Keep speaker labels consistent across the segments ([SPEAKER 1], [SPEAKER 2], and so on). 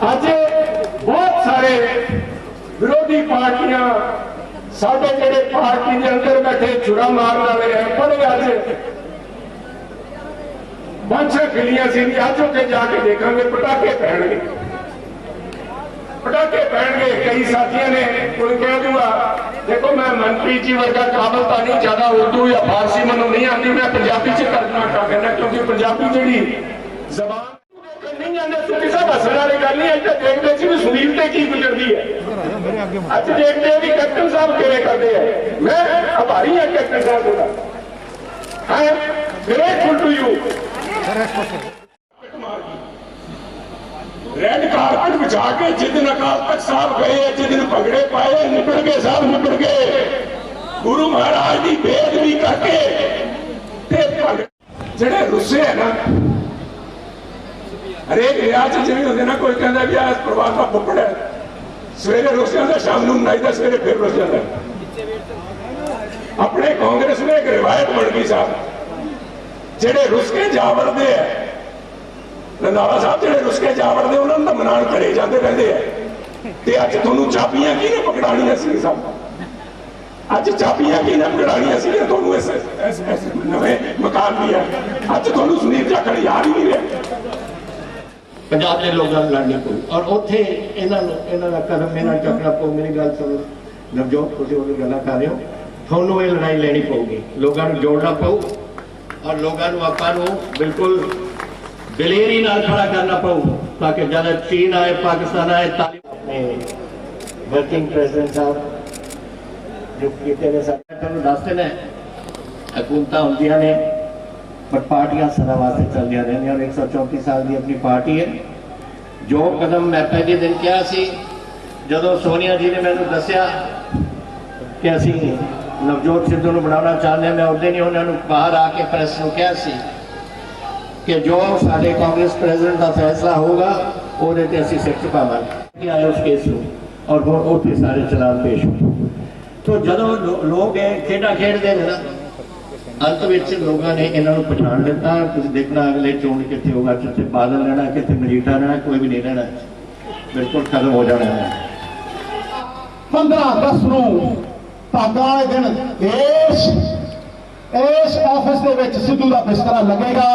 [SPEAKER 1] अज बहुत सारे विरोधी पार्टियां साडे जेडे पार्टी के अंदर बैठे चुरा मारने वाले हैं बड़े अज बांछा खिलियां सी अज उत्थे जाके देखांगे पटाखे पैणगे कई साथियों ने कोई कह दूंगा देखो मैं मनप्रीत जी वर्गा काबल तो नहीं ज्यादा उर्दू या फारसी मैं नहीं आती मैं पंजाबी च करना कहना क्योंकि पंजाबी जी जबान नहीं जाते सुखी साहब हसन वाली गल नहीं अज देखते सी भी सुनील से की गुजरती है अज देखते हैं भी कैप्टन साहब किवें करते हैं मैं आभारी हाँ कैप्टन साहब का I am grateful to you red carpet बिछा के जिस दिन अकाल तख्त साहब गए जिस दिन पगड़े पाए निपट गए साहब निपट गए गुरु महाराज की बेदबी करके जेडे रुस्से है ना हरेक रियाज जिवें होंदे ना कोई कहता भी आज प्रवाह का बुपड़ है सवेरे रुस जाता शाम को मनाईदा सवेरे फिर रुस जाता अपने कांग्रेस में एक रिवायत बन गई साहब जेडे रुस के जा वड़ते हैं रंधावा साहब जो रुस के जा वड़ते उन्होंने तो मनाण घरे जाते रहते हैं अज तुहानूं चाबियां किहने पकड़ाणियां सी साहब अज चाबियां किहने पकड़ाणियां सी तुहानूं इस नवें मकान दी अज तुहानूं सुनील जाखड़ याद ही नहीं रहा
[SPEAKER 2] पंजाब के लोगों को लड़नी पऊ और उत्थे इन्हां दा कदम इन्हां चुकना पऊ मेरी गल सुनो नवजोत तुसीं ओह गल्लां कर रहे हो तुहानूं ये लड़ाई लैनी पऊगी लोगों को जोड़ना पऊ और लोगों को आपां नूं बिल्कुल दलेरी नाल खड़ा करना पऊ ताकि जब चीन आए पाकिस्तान आए अपने वर्किंग प्रेसिडेंट साहब जो किते ने तुहानूं दस दिन हुकूमतां हुंदियां ने पर पार्टियां सदा वास्ते चलदियां रहंदियां और 134 साल की अपनी पार्टी है जो कदम मैं पहले दिन कहा सी जदों सोनिया जी ने मैनूं दस्सिया कि असीं नवजोत सिद्धू नूं बनाउणा चाहते हैं मैं उस दिन ही उन्होंने बाहर आके प्रेस नूं कहा सी कि जो साडे कांग्रेस प्रेसिडेंट का फैसला होगा ਉਹਦੇ ਤੇ ਅਸੀਂ ਸਿੱਖ ਪਾਵਾਂਗੇ ਆਏ उस केस ਨੂੰ और ਹੁਣ ਉੱਥੇ ਸਾਰੇ ਚਲਾਨ पेश हो तो ਜਦੋਂ लोग खेडा खेडते हैं ना अंत ਵਿੱਚ लोगों ने इन्हों पछाण लिता तुसीं देखना अगले चोण कित्थे होगा कित्थे बादल रहना कित्थे मजीठा रहना कोई भी नहीं रहना बिल्कुल खत्म हो जाना है
[SPEAKER 3] 15 अगस्त ਨੂੰ ਭਾਗਾਂ ਵਾਲੇ ਦਿਨ इस ऑफिस के विच सिद्धू का बिस्तरा लगेगा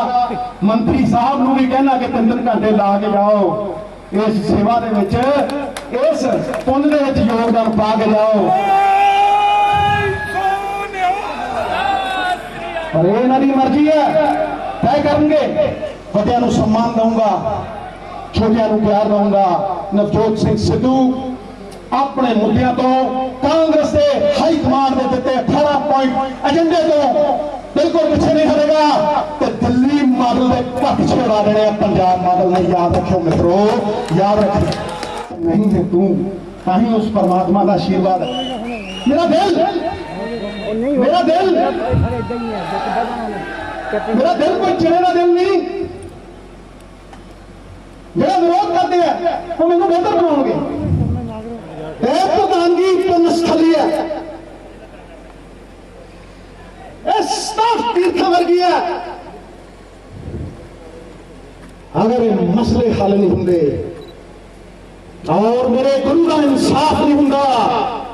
[SPEAKER 3] मंत्री साहब नूं भी कहना कि 3 घंटे ला के जाओ इस सेवा दे विच इस पुण्य दे विच योगदान पा के जाओ पर ये इन्हां दी मर्जी है तय करेंगे वड्डियां नूं सम्मान दूंगा छोटियां नूं प्यार दूंगा नवजोत सिंह सिद्धू अपने मुद्दों तो कांग्रेस के हाई कमान ने दिते 18 पॉइंट एजेंडे तो बिल्कुल पीछे नहीं हटेगा तो दिल्ली मॉडल के घट छोड़ा देने पंजाब मॉडल ने याद रखो मित्रों याद रखो नहीं है तू कहीं उस परमात्मा का आशीर्वाद मेरा दिल मेरा दिल कोई चिड़े का दिल नहीं मेरा विरोध करते हैं वो मैंने बेहतर बनाओगे प्रधानगी पुण्यस्थली है तीर्थ वर्गी है अगर ये मसले हल नहीं होंगे और मेरे गुरु का इंसाफ नहीं होंगे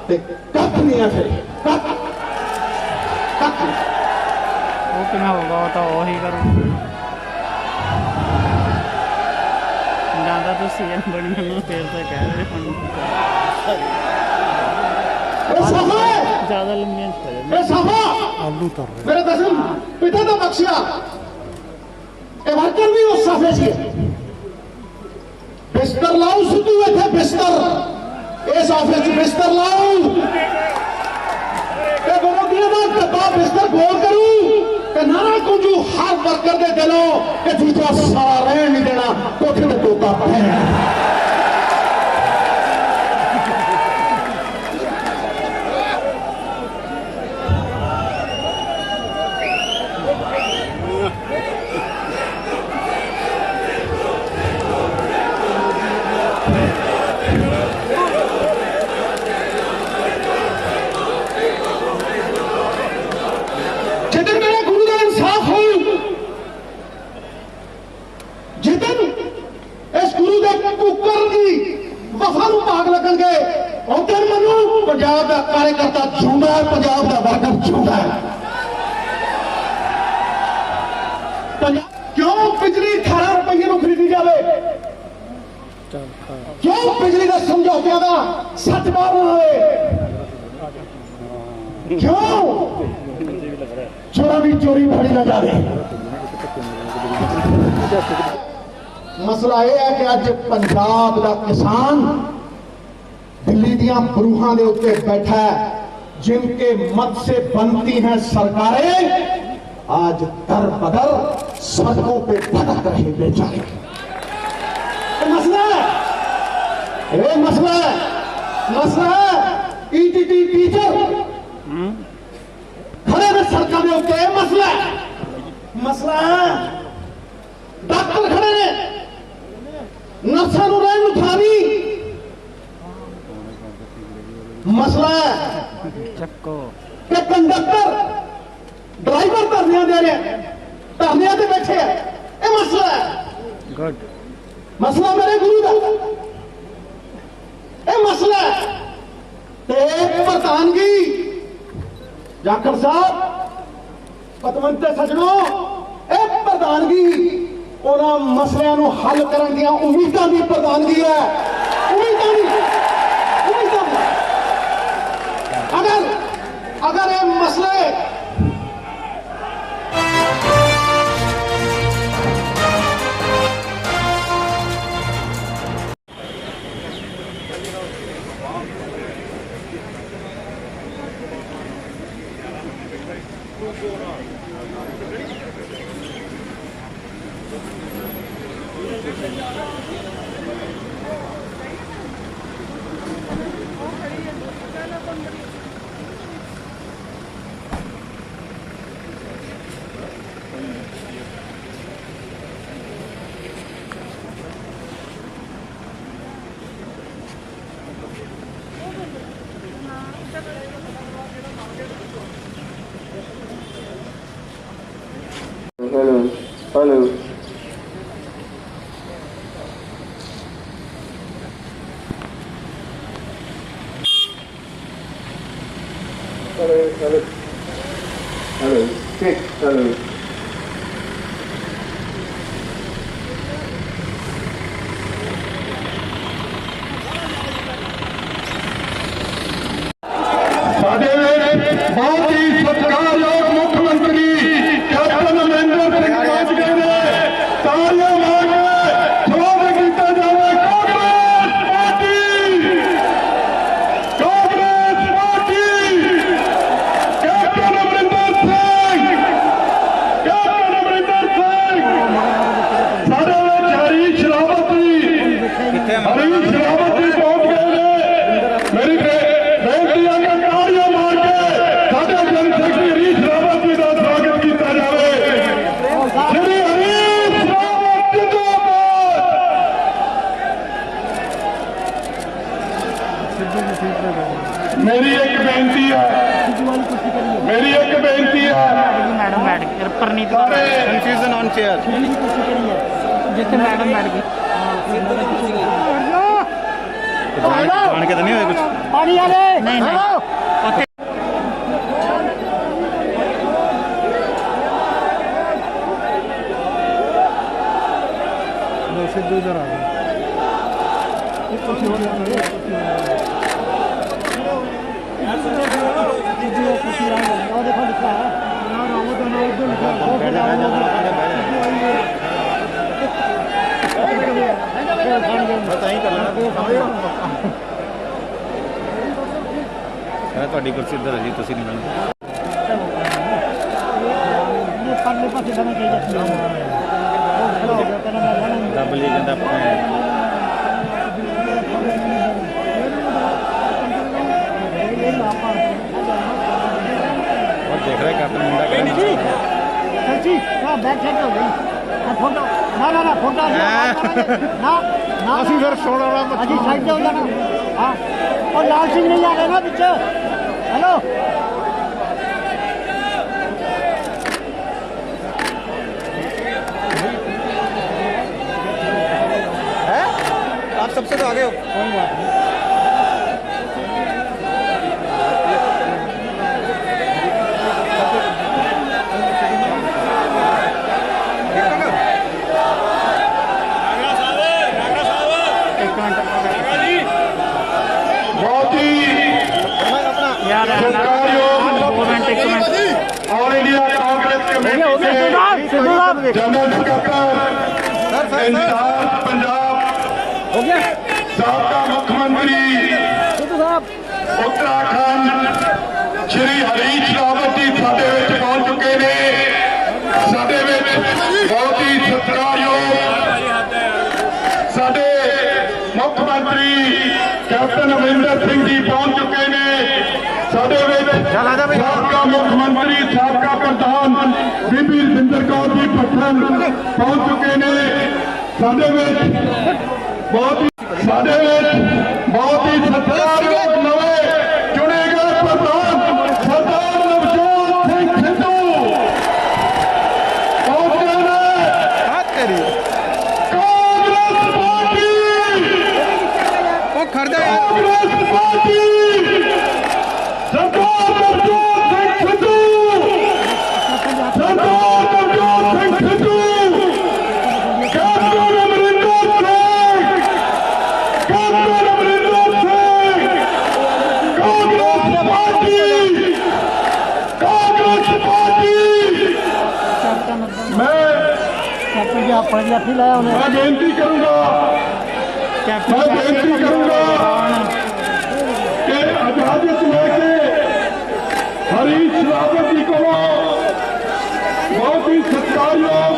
[SPEAKER 3] तो कख नहीं है फिर
[SPEAKER 4] होगा तो वही करूँ ज्यादा तो सीएम बनी फिर से कह रहे ज्यादा लंबी
[SPEAKER 3] मेरे दसम पिता का बख्शिया वर्कर भी उस सफे से बिस्तर लाओ सिद्धू इतने बिस्तर इस ऑफिस बिस्तर लाओ बिस्तर गोल करूं नारा कुंजू हर वर्कर के दिलों कि दूसरा सारा रहन नहीं देना कोठे में तोता पहन पंजाब का कार्यकर्ता जिंदा है, पंजाब का वर्कर जिंदा है। क्यों बिजली 18 रुपये में खरीदी जाए? क्यों बिजली का समझौते का सच मारना है? क्यों चोरा भी चोरी फड़ी ना जाए? मसला यह है कि अज पंजाब का किसान दिल्ली दियां बरूहां दे उत्ते बैठा है, जिनके मत से बनती हैं सरकारें, आज दर बदर सड़कों पे भटक रहे बेचारे। मसला है, ये मसला है, मसला है। ईटीटी टीचर खड़े ने सड़कों के उत्ते, मसला है, मसला है। डॉक्टर खड़े ने नर्सां नूं रहण नूं थां नहीं, मसला है।
[SPEAKER 4] ਚੱਕੋ
[SPEAKER 3] कि कंडक्टर ड्राइवर धरने दे रहे, धरने ते बैठे हैं, ये मसला है।
[SPEAKER 4] ਗੁੱਡ
[SPEAKER 3] मसला मेरे गुरु का, ये मसला है। ते प्रधानगी जाखड़ साहब, पतवंते सजनों, ये प्रधानगी उन्होंने मसलियां नूं हल करन दियां उम्मीदां दी प्रधानगी है, उम्मीदां दी, उम्मीदां दी। अगर ये मसले
[SPEAKER 5] Hello. Hello. Hello. Hello. Hello. Check. Hello.
[SPEAKER 1] ਸਾਡੇ ਬਹੁਤ ਹੀ ਸਤਿਕਾਰਯੋਗ ਮੁੱਖ ਮੰਤਰੀ ਕੈਪਟਨ ਅਮਰਿੰਦਰ ਸਿੰਘ ਬਾਜਵਾ ਨੇ ਤਾਲੀਆਂ ਮਾਰ ਕੇ ਸਵਾਗਤ ਕੀਤਾ ਜਾਵੇ। Congress party, Congress party, captain Amarinder Singh, captain Amarinder Singh. ਸਾਡੇ ਵਿੱਚ ਹਰੀਸ਼ ਰਾਵਤ ਜੀ, ਹਰੀਸ਼ ਰਾਵਤ ਜੀ ਪਹੁੰਚ ਗਏ ਨੇ। ਮੇਰੀ ਬੇਨਤੀ ਹੈ ਕਿ ਤਾੜੀਆਂ ਮਾਰ ਕੇ ਸਾਡੇ ਜਨ ਸੈਕਟਰੀ ਹਰੀਸ਼ ਰਾਵਤ ਜੀ ਦਾ ਸਵਾਗਤ ਕੀਤਾ ਜਾਵੇ। ਸ਼੍ਰੀ ਹਰੀਸ਼ ਰਾਵਤ ਜਿੰਦਾਬਾਦ। ਮੇਰੀ ਇੱਕ ਬੇਨਤੀ ਹੈ, ਮੇਰੀ ਇੱਕ ਬੇਨਤੀ ਹੈ।
[SPEAKER 4] ਮੈਡਮ ਬੈਠ ਗਈ ਪਰਨੀਤ ਕਨਫਿਊਜ਼ਨ ਔਨ ਚੇਅਰ ਜਿੱਥੇ ਮੈਡਮ ਬੈਠ ਗਈ ਜਾਣ ਕੇ ਤਾਂ ਨਹੀਂ ਹੋਇਆ ਕੁਝ ਪਾਣੀ ਵਾਲੇ ਨਹੀਂ ਨਹੀਂ ਉੱਥੇ ਸਿੱਧੂ ਇਧਰ ਆ ਗਏ ਤੁਹਾਡੀ ਕੁਰਸੀ ਇੱਧਰ ਹੈ ਜੀ, ਤੁਸੀਂ ਨਹੀਂ ਮੰਨਦੇ। ਦੱਬ ਲਈ ਜਾਂਦਾ और देख रहे कैप्टन मुंडा
[SPEAKER 6] फोटो ना ना ना फोटो ना ना
[SPEAKER 4] ਅਸੀਂ ਫਿਰ ਸੋਣਾ ਵਾਲਾ
[SPEAKER 6] अजी साइड हो जाना। हाँ और लाल सिंह नहीं आ रहे ना पीछे। हेलो
[SPEAKER 4] आप सबसे तो आगे हो। कोई बात नहीं।
[SPEAKER 1] बहुत ही
[SPEAKER 4] यार
[SPEAKER 1] सत्कारयोग
[SPEAKER 4] 2 minute 1 minute
[SPEAKER 1] all India Congress committee के
[SPEAKER 4] सिद्धू साहब
[SPEAKER 1] जनरल सेक्रेटरी इंचार्ज पंजाब
[SPEAKER 4] हो गया
[SPEAKER 1] साबका मुख्यमंत्री
[SPEAKER 4] सिद्धू साहब
[SPEAKER 1] उत्तराखंड श्री हरीश रावत जी ਸਾਡੇ ਵਿੱਚ ਪਹੁੰਚ ਚੁੱਕੇ ਨੇ ਸਾਡੇ ਵਿੱਚ ਬਹੁਤ ਹੀ ਸਤਿਕਾਰਯੋਗ ਸਾਡੇ ਮੁੱਖ ਮੰਤਰੀ ਕੈਪਟਨ ਅਮਰਿੰਦਰ ਸਿੰਘ ਜੀ ਪਹੁੰਚ ਚੁੱਕੇ ਨੇ ਸਾਡੇ ਵਿੱਚ ਸਾਬਕਾ ਮੁੱਖ ਮੰਤਰੀ ਸਾਬਕਾ ਪ੍ਰਧਾਨ ਬੀਬੀ ਰਜਿੰਦਰ ਕੌਰ ਜੀ ਪੱਠਨ ਪਹੁੰਚ ਚੁੱਕੇ ਨੇ ਸਾਡੇ ਵਿੱਚ ਬਹੁਤ ਹੀ ਸਤਿਕਾਰਯੋਗ ਨਵੇਂ ਚੁਣੇ ਗਏ ਪ੍ਰਧਾਨ ਸਰਦਾਰ ਨਵਜੋਤ ਸਿੰਘ ਸਿੱਧੂ ਪਹੁੰਚੇ ਨੇ Congress party Congress party Sardar Navjot Singh Sidhu Sardar Navjot Singh Sidhu captain Amarinder Singh captain Amarinder Singh Congress party ਮੈਂ
[SPEAKER 6] कैप्टन जी आप पढ़ लिया फिर लाया उन्हें
[SPEAKER 1] ਬੇਨਤੀ ਕਰੂੰਗਾ ਕਿ ਇਜਾਜ਼ਤ ਲੈ ਕੇ ਹਰੀਸ਼ ਰਾਵਤ ਜੀ ਕੋਲੋਂ ਬਹੁਤ ਹੀ ਸਤਿਕਾਰਯੋਗ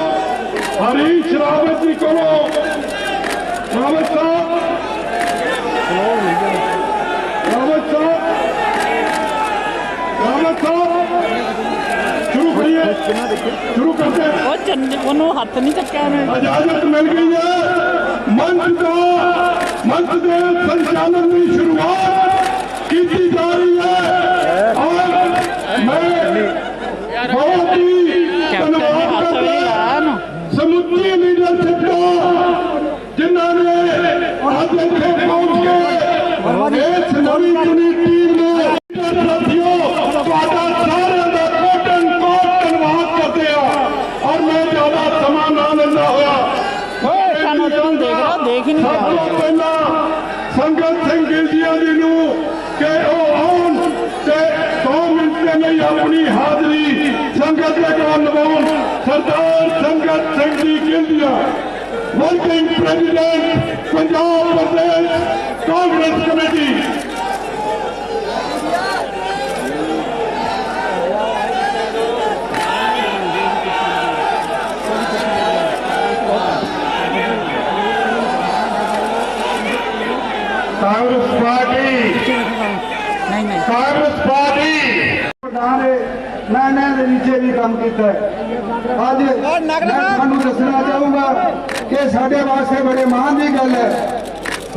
[SPEAKER 1] ਹਰੀਸ਼ ਰਾਵਤ ਜੀ ਕੋਲੋਂ ਰਾਵਤ ਸਾਹਿਬ शुरू करते हैं
[SPEAKER 4] ਉਹਨੂੰ ਹੱਥ ਨਹੀਂ ਚੱਕਿਆ ਉਹਨੇ
[SPEAKER 1] इजाजत मिल गई है मंच के संचालन की शुरुआत की जा रही है और मैं बहुत ही धन्यवाद करता समुद्री लीडरशिप का जिन्होंने आज इतने पहुंच के इस नवी चुनी टीम ने साथियों ਤੁਹਾਡਾ ਸਾਰਿਆਂ ਦਾ ਕੋਟ ਧੰਨਵਾਦ ਕਰਦੇ ਆ ਔਰ ਮੈਂ ਜ਼ਿਆਦਾ ਸਮਾਂ ਨਾ ਲੈਂਦਾ ਹੋਇਆ
[SPEAKER 4] ਸਾਨੂੰ ਤਾਂ ਦੇਖ ਰਿਹਾ ਦੇਖ ਹੀ ਨਹੀਂ
[SPEAKER 1] ਸਭ ਤੋਂ ਪਹਿਲਾਂ ਸੰਗਤ ਸਿੰਘ ਗਿਲਜੀਆਂ ਜੀ ਨੂੰ ਕਿ ਉਹ ਆਉਣ ਤੇ 2 ਮਿੰਟ ਦੇ ਲਈ ਆਪਣੀ ਹਾਜ਼ਰੀ ਸੰਗਤ ਦੇ ਕੋਲ ਨਿਭਾਉਣ ਸਰਦਾਰ Sangat Singh ji Gilzian working president Punjab Pradesh Congress committee Congress party
[SPEAKER 4] ਨਹੀਂ
[SPEAKER 1] कांग्रेस पार्टी
[SPEAKER 3] ਪ੍ਰਧਾਨ ਹੈ ਮੈਂ ਇਹਨਾਂ ਦੇ ਨੀਚੇ ਵੀ ਕੰਮ ਕੀਤਾ ਹੈ ਅੱਜ ਮੈਂ ਤੁਹਾਨੂੰ ਦੱਸਣਾ ਚਾਹੂੰਗਾ ਕਿ ਸਾਡੇ ਵਾਸਤੇ ਬੜੇ ਮਾਣ ਦੀ ਗੱਲ ਹੈ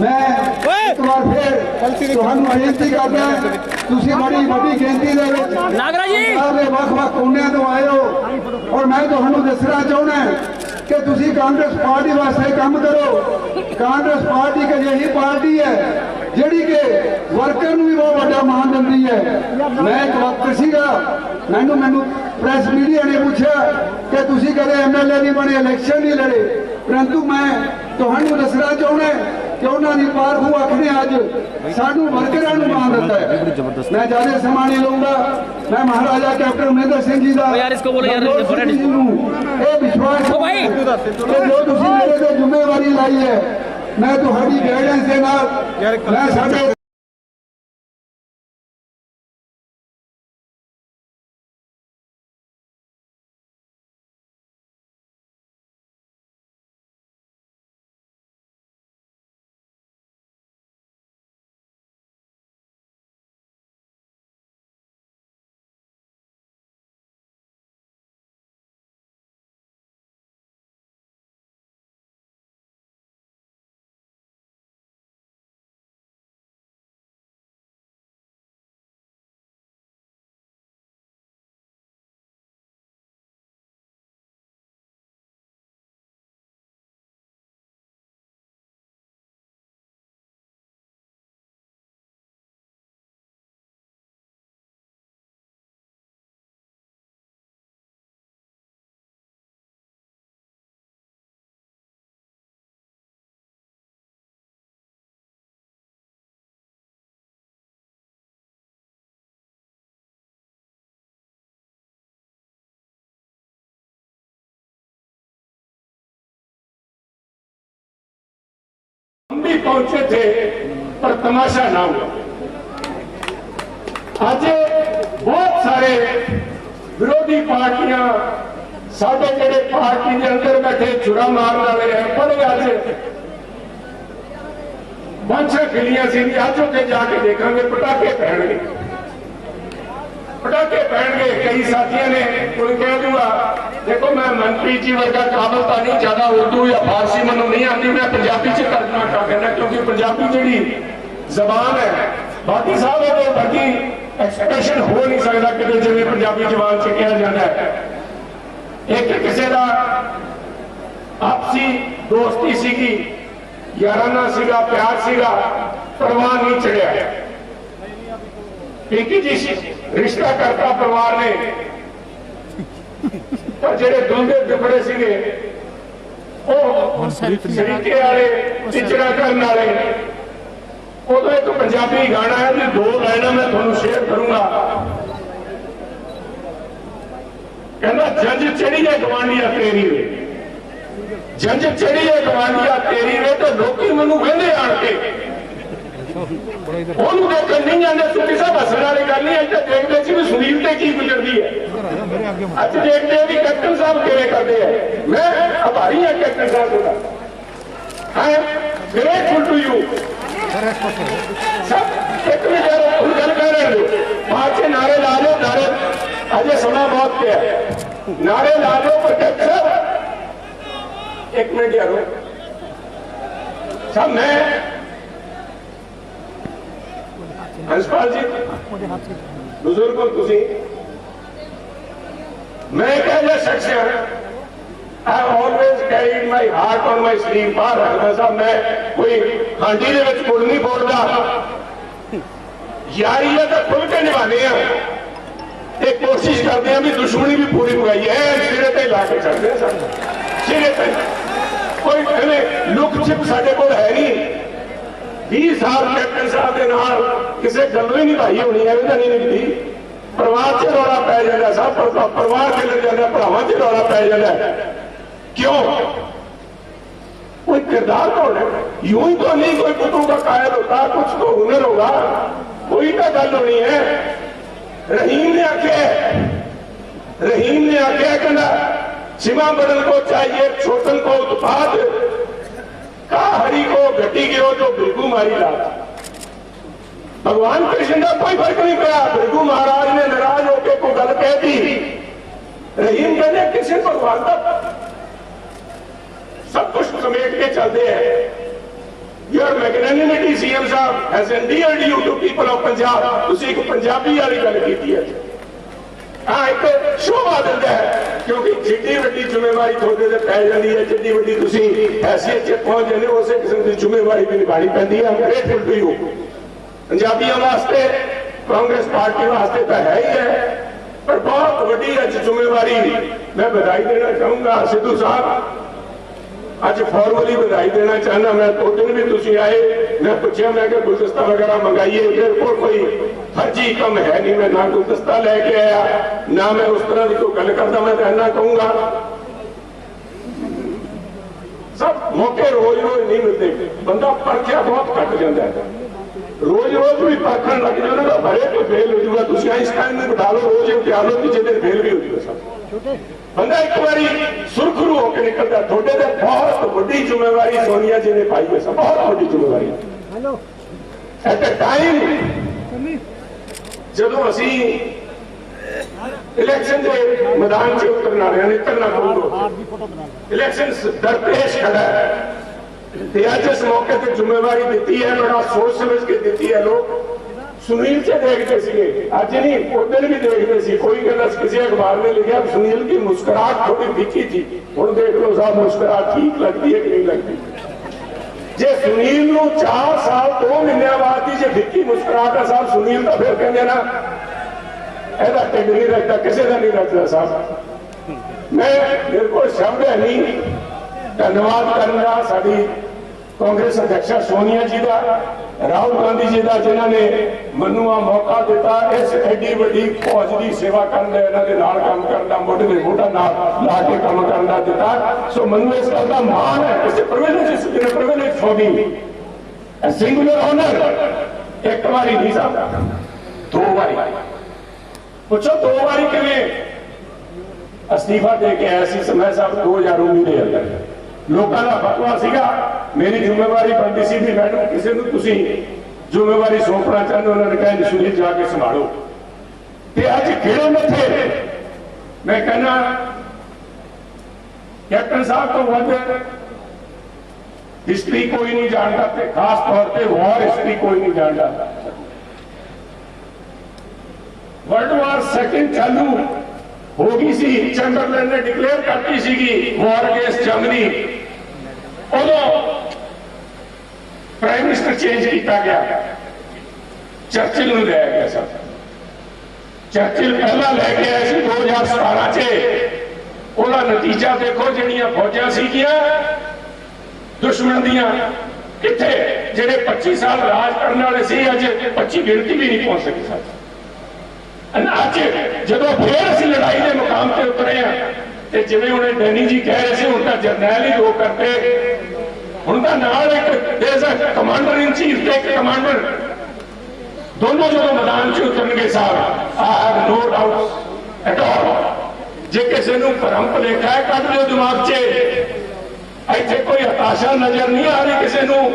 [SPEAKER 3] ਮੈਂ ਇੱਕ ਵਾਰ ਫਿਰ ਤੁਹਾਨੂੰ ਬੇਨਤੀ ਕਰਦਾ ਤੁਸੀਂ ਬੜੀ ਵੱਡੀ ਗਿਣਤੀ ਦੇ ਵਿੱਚ
[SPEAKER 4] ਨਾਗਰਾ ਜੀ
[SPEAKER 3] ਪੰਜਾਬ ਦੇ ਵੱਖ-ਵੱਖ ਕੋਨਿਆਂ ਤੋਂ ਆਏ ਹੋ ਔਰ ਮੈਂ ਤੁਹਾਨੂੰ ਦੱਸਣਾ ਚਾਹੁੰਦਾ ਕਿ ਤੁਸੀਂ ਕਾਂਗਰਸ ਪਾਰਟੀ ਵਾਸਤੇ ਕੰਮ ਕਰੋ ਕਾਂਗਰਸ ਪਾਰਟੀ ਇੱਕ ਅਜਿਹੀ ਪਾਰਟੀ ਹੈ ਜਿਹੜੀ ਕਿ ਵਰਕਰ ਨੂੰ ਵੀ ਬਹੁਤ ਵੱਡਾ ਮਾਣ ਦਿੰਦੀ ਹੈ ਮੈਂ ਇੱਕ ਵਕਤ ਸੀਗਾ ਮੈਨੂੰ ਪ੍ਰੈਸ ਮੀਡੀਆ ਨੇ ਪੁੱਛਿਆ ਕਿ ਤੁਸੀਂ ਕਦੇ ਐਮਐਲਏ ਨਹੀਂ ਬਣੇ ਇਲੈਕਸ਼ਨ ਨਹੀਂ ਲੜੇ ਪਰੰਤੂ ਮੈਂ ਤੁਹਾਨੂੰ ਦੱਸਣਾ ਚਾਹੁੰਦਾ ਕਿ ਉਹਨਾਂ ਦੀ ਪਾਰਖੂ ਅੱਖ ਨੇ ਅੱਜ ਸਾਨੂੰ ਵਰਕਰਾਂ ਨੂੰ ਮਾਣ ਦਿੱਤਾ ਹੈ ਮੈਂ ਜ਼ਿਆਦਾ ਸਮਾਂ ਨਹੀਂ ਲਊਂਗਾ ਮੈਂ ਮਹਾਰਾਜਾ ਕੈਪਟਨ ਅਮਰਿੰਦਰ ਸਿੰਘ ਜੀ ਦਾ
[SPEAKER 4] ਯਾਰ ਇਸਕੋ ਬੋਲੋ ਯਾਰ
[SPEAKER 3] ਇਹ ਵਿਸ਼ਵਾਸ
[SPEAKER 4] ਭਾਈ
[SPEAKER 3] ਕਿ ਜੋ ਤੁਸੀਂ ਮੇਰੇ ਤੇ ਜ਼ਿੰਮੇਵਾਰੀ ਲਾਈ ਹੈ ਮੈਂ ਤੁਹਾਡੀ ਗਾਈਡੈਂਸ ਦੇ ਨਾਲ ਮੈਂ ਸਾਡੇ
[SPEAKER 1] हम भी पहुंचे थे पर तमाशा ना हुआ। आज बहुत सारे विरोधी पार्टियां साढ़े जेडे पार्टी के अंदर बैठे चुरा मारने वाले हैं बड़े आज बांछा खिलियां सी आज उत्थे जाके देखेंगे पटाखे पहनगे कई साथियों ने कोई कह दूंगा देखो मैं मनप्रीत जी वर्गा काबल तो नहीं ज्यादा उर्दू या फारसी मैं नहीं आती मैं पंजाबी च तर्जमा कर देना क्योंकि पंजाबी जी जबान है बाकी साहब है बाकी एक्सप्रेशन हो नहीं सकता कि जिम्मे पंजाबी जबान से कहा जाता है। एक किसी का आपसी दोस्ती सीगी याराना सीगा प्यार सीगा परवाह नहीं चढ़िया एक ही जी रिश्ता करता परिवार ने पर जेडे दुलदे दुबड़े सीगे सरीके वाले टिचड़ा करने वाले उदो एक पंजाबी गाना है जी दो लाइना मैं थोड़ा शेयर करूंगा कहना जंज चढ़ी है गवांडिया तेरी वे जंज चढ़ी है गवांडिया तेरी वे तो लोग मैनू कहते आन के देखने नहीं जाते सुखी साहब हसन वाली गल नहीं अज देखते सी भी सुनील से की गुजरती है अज देखते हैं भी कैप्टन साहब किवें करते हैं। मैं आभारी हाँ कैप्टन साहब का I am grateful to you सब एक मिनट गल कह रहे हो बाद नारे ला लो नारे अजय समा बहुत पे है नारे ला लो पर कैप्टन साहब एक मिनट यारो सब मैं हंसपाल जी बुजुर्गों तुसी मैं कहना शख्स I have always carried my heart on my sleeve बाहर रखना साहब मैं कोई हांडी दे विच गुड़ नहीं बोलदा यारी है तो खुल के निभाने ते कोशिश करते हैं भी दुश्मनी भी पूरी मुकाई है सिरे ते ला के चलते हैं सब सिरे ते कोई लुक छिप साडे कोल है नहीं 20 साल कैप्टन साहब के नाल किसी गलों ही नहीं भाई होनी है नहीं निकली परिवार से रौला पै जाता साहब परिवार से लग जाता भरावां से रौला पै जाता क्यों कोई किरदार कौन है यूं ही तो नहीं कोई पुतों का कायल होता कुछ तो हुनर होगा कोई तो गल होनी है। रहीम ने आख्या कहना सीमा बदल को चाहिए छोटन को उत्पाद का हरी को घटी गयो जो भृगु मारी रात भगवान कृष्ण का कोई फर्क नहीं पड़ा भृगु महाराज ने नाराज होकर को गल कह दी रहीम कहने किसी भगवान का सब कुछ समेट के चलते हैं। योर मैग्नेनिमिटी सीएम साहब has endeared you to people of Punjab तुसी एक पंजाबी वाली गल की है हाँ एक शोभा दिता है क्योंकि जिड्डी वड्डी जिम्मेवारी थोड़े से पै जाती है जिड्डी वड्डी तुसी हैसियत से पहुंच जाते उस किस्म की जिम्मेवारी भी निभानी पैंदी है। ग्रेटफुल टू यू पंजाबियों वास्ते कांग्रेस पार्टी वास्ते तो है ही है पर बहुत वड्डी अज जिम्मेवारी मैं बधाई देना चाहूंगा सिद्धू साहब अज फॉर्मली बधाई देना चाहना मैं दो दिन भी तुम आए मैं पूछा मैं गुलदस्ता वगैरह मंगाइए मेरे को कोई फर्जी कम है नहीं मैं ना गुलदस्ता लेके आया ना मैं उस तरह की कोई गल करता मैं कहना कहूंगा सब मौके रोज रोज नहीं मिलते बंदा परखिया बहुत घट जाता है रोज रोज भी परखन लग जाए तो भरे तो फेल हो जाऊगा तुम आइंस्टाइन में बिठा लो रोज इम्तिहान लो तीजे दिन फेल भी हो जाएगा सब बंदा एक बारी सुरखरू होकर निकलता थोड़े से बहुत बड़ी जिम्मेवारी सोनिया जी ने पाई है बहुत बड़ी जिम्मेवारी एट ए टाइम जदों असी इलेक्शन के मैदान से उतरना रहे निकलना पड़ूगा इलेक्शन दरपेश खड़ा है अज इस मौके पर जिम्मेवारी दी है बड़ा सोच समझ के दी है लोग सुनील से देखते थे अज नहीं उस दिन भी देखते थे कोई गल किसी अखबार ने लिखा सुनील की मुस्कुराहट थोड़ी फीकी थी हम देख लो साहब मुस्कुराहट ठीक लगती है कि नहीं लगती जे सुनील को 4 साल 2 महीने बाद ही जो फीकी मुस्कुराहट है साहब सुनील का फिर कहते ना ऐसा टिक नहीं रखता किसी का नहीं रखता साहब मैं मेरे को शब्द है नहीं धन्यवाद करना साड़ी कांग्रेस अध्यक्षा सोनिया जी का राहुल गांधी जी का जिन्होंने मनु आ मौका दिता इस एडी वड्डी फौज की सेवा करने काम करना मोढे ते मोढा ला के काम करना दिता सो मनु इस गल का मान है it's privilege for me singular honour एक बारी नहीं साहब, 2 बारी। पूछो 2 बारी किवें अस्तीफा दे के आया सी समय साहब 2019 ਦੇ ਅੰਦਰ। ਲੋਕਾਂ ਦਾ ਫਤਵਾ ਸੀਗਾ, ਮੇਰੀ ਜ਼ਿੰਮੇਵਾਰੀ ਬਣਦੀ ਸੀ ਵੀ ਮੈਨੂੰ ਕਿਸੇ ਨੂੰ ਤੁਸੀਂ ਜ਼ਿੰਮੇਵਾਰੀ ਸੌਂਪਣਾ ਚਾਹੁੰਦੇ, ਉਹਨਾਂ ਨੇ ਕਿਹਾ ਸੁਨੀਲ ਜਾ ਕੇ ਸੰਭਾਲੋ। ਤੇ ਅੱਜ ਖੇੜੇ ਮੱਥੇ ਮੈਂ ਕਹਿੰਦਾ ਕੈਪਟਨ ਸਾਹਿਬ ਤੋਂ ਵੱਧ हिस्ट्री कोई नहीं जानता, ते खास तौर पे वॉर हिस्ट्री कोई नहीं जानता। वर्ल्ड वॉर सेकंड चालू हो गई सी, चैम्बरलैन ने डिक्लेयर करती सी वॉर अगेंस्ट जर्मनी। उदों प्राइम मिनिस्टर चेंज किया गया, चर्चिल नूं लिया गया। सब चर्चिल पहला लैके आया सी 2017 च। ਉਹਦਾ नतीजा देखो, ਜਿਹੜੀਆਂ फौजां ਸੀਗੀਆਂ दुश्मन दियां किथे, जेडे 25 साल राज करने वाले सी अज 25 गिनती भी नहीं पहुंच सकी साथ। अज जदों फिर असीं लड़ाई के मुकाम से उतरे हैं, ते जिवें हुणे डैनी जी कह रहे थे, हुण तां जरनैल ही 2 करते, हुण तां नाल एक कमांडर इन चीफ ते एक कमांडर, दोनों जो मैदान च उतरनगे साहब, I have no doubt at all. जे किसी नूं भरम भुलेखा है कढ दिओ दिमाग च। ਇੱਥੇ कोई हताशा नजर नहीं आ रही किसी नूं,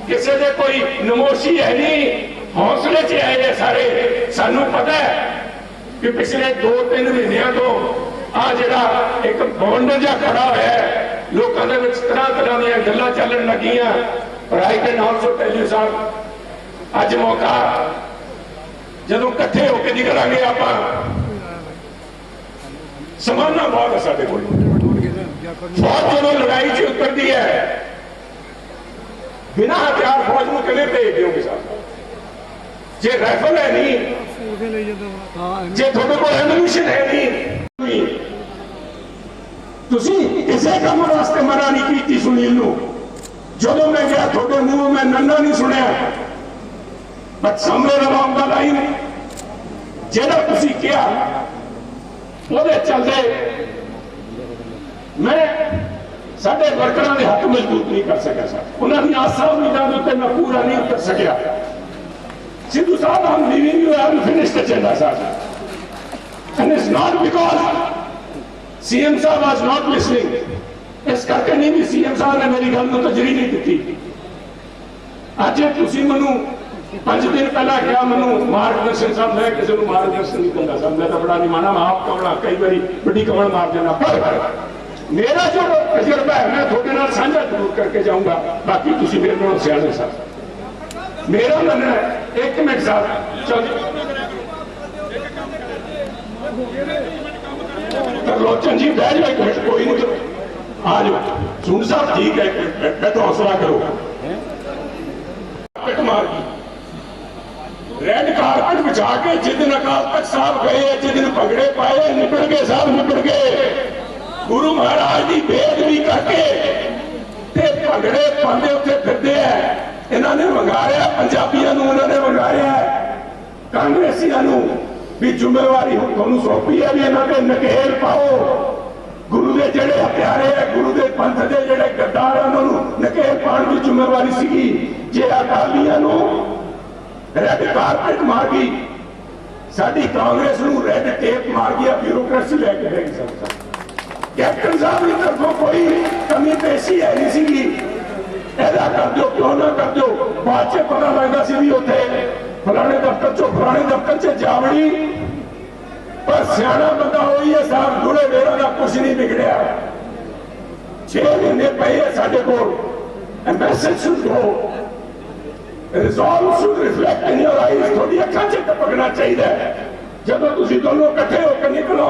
[SPEAKER 1] किसी दे कोई नमोशी है नहीं, हौसले च आए ने सारे। सानू पता है कि पिछले 2-3 महीनों तो आ जिहड़ा एक बॉन्ड जिहा खड़ा होया है, लोकां दे विच तरह दीयां गल्लां चलण लगियां। पर I can also tell you साहब, अज मौका जदों इकट्ठे होके निकलांगे आपां, समाना बहुत है साडे कोल। फौज जो लड़ाई च उतरती है, बिना हथियार फौज में किवें भेज दोगे साहब? जे राइफल है नहीं, जे थोड़े को एमुनिशन है नहीं, तुसी किसी काम वास्ते मना नहीं की सुनील नूं। जदों मैं गया थोड़े मुंह मैं नन्ना नहीं सुनिया, बट सामने रवाऊंगा लाइन जेड़ा तुसी किया ਉਹਦੇ चलते मैं साडे वर्करां दे हक मजबूत नहीं कर सकिया साहब। उन्होंने आशा उम्मीदां दे उत्ते मैं पूरा नहीं उतर सकिया। सिद्धू साहब हम living you have finished agenda साहब, and it's not because CM साहब वाज नॉट लिसनिंग। इस करके नहीं भी सीएम साहब ने मेरी गल नूं तजरी नहीं दी। अज तुसीं मैनूं 5 दिन पहला क्या मैं मार्गदर्शन साहब, मैं किसी को मार्गदर्शन नहीं करता साहब, मैं तो बड़ा नहीं माना, मैं आप कमला कई बार बड़ी कमल मार देना। पर मेरा जो तजर्बा है मैं थोड़े नाल साझा जरूर करके जाऊंगा, बाकी तुसीं मेरे नाल सियाणे साहब। मेरा मनना है, एक मिनट साहब चल लोचन जी बह जाओ, एक मिनट कोई नहीं, आ जाओ सुन साहब, ठीक है बैठो, हौसला करो। मार की रेड कारपेट बिछा के जिस दिन अकाल तख्त साहब गए, जिस दिन पगड़े पाए, निपट गए साहब, निपट गए। गुरु महाराज की बेअदबी करके पगड़े पाते उत्थे फिरदे है। इन्होंने मंगाया पंजाबियों नूं, इन्होंने मंगाया कांग्रेसियों नूं भी जिम्मेवारी हुण तुहानूं सौंपी है भी इन्हां ते नकेल पाओ। गुरु के जिहड़े हत्यारे है, गुरु के पंथ के जिहड़े गद्दार है, उन्होंने नकेल पाउण की जिम्मेवारी सीगी। जे अकालियां नूं रेड कारपेट मार गई, साडी कांग्रेस नूं रेड टेप मार गया, ब्यूरोक्रेसी लैके गई सब। कैप्टन साहब की तरफों कोई कमी पेशी है नहीं सी, ऐसा कर दो क्यों ना कर दो। बाद च पता लगता सी भी उत्थे फलाने दफ्तर चो फलाने दफ्तर च जावड़ी, पर सियाना बंदा होई है साहब, जुड़े वेरा का कुछ नहीं बिगड़िया। 6 महीने पे है साडे कोल, a message should go, resolve should reflect in your eyes. थोड़ी अखां च टपकना चाहिए जदों तुसीं दोनों इकट्ठे होकर निकलो,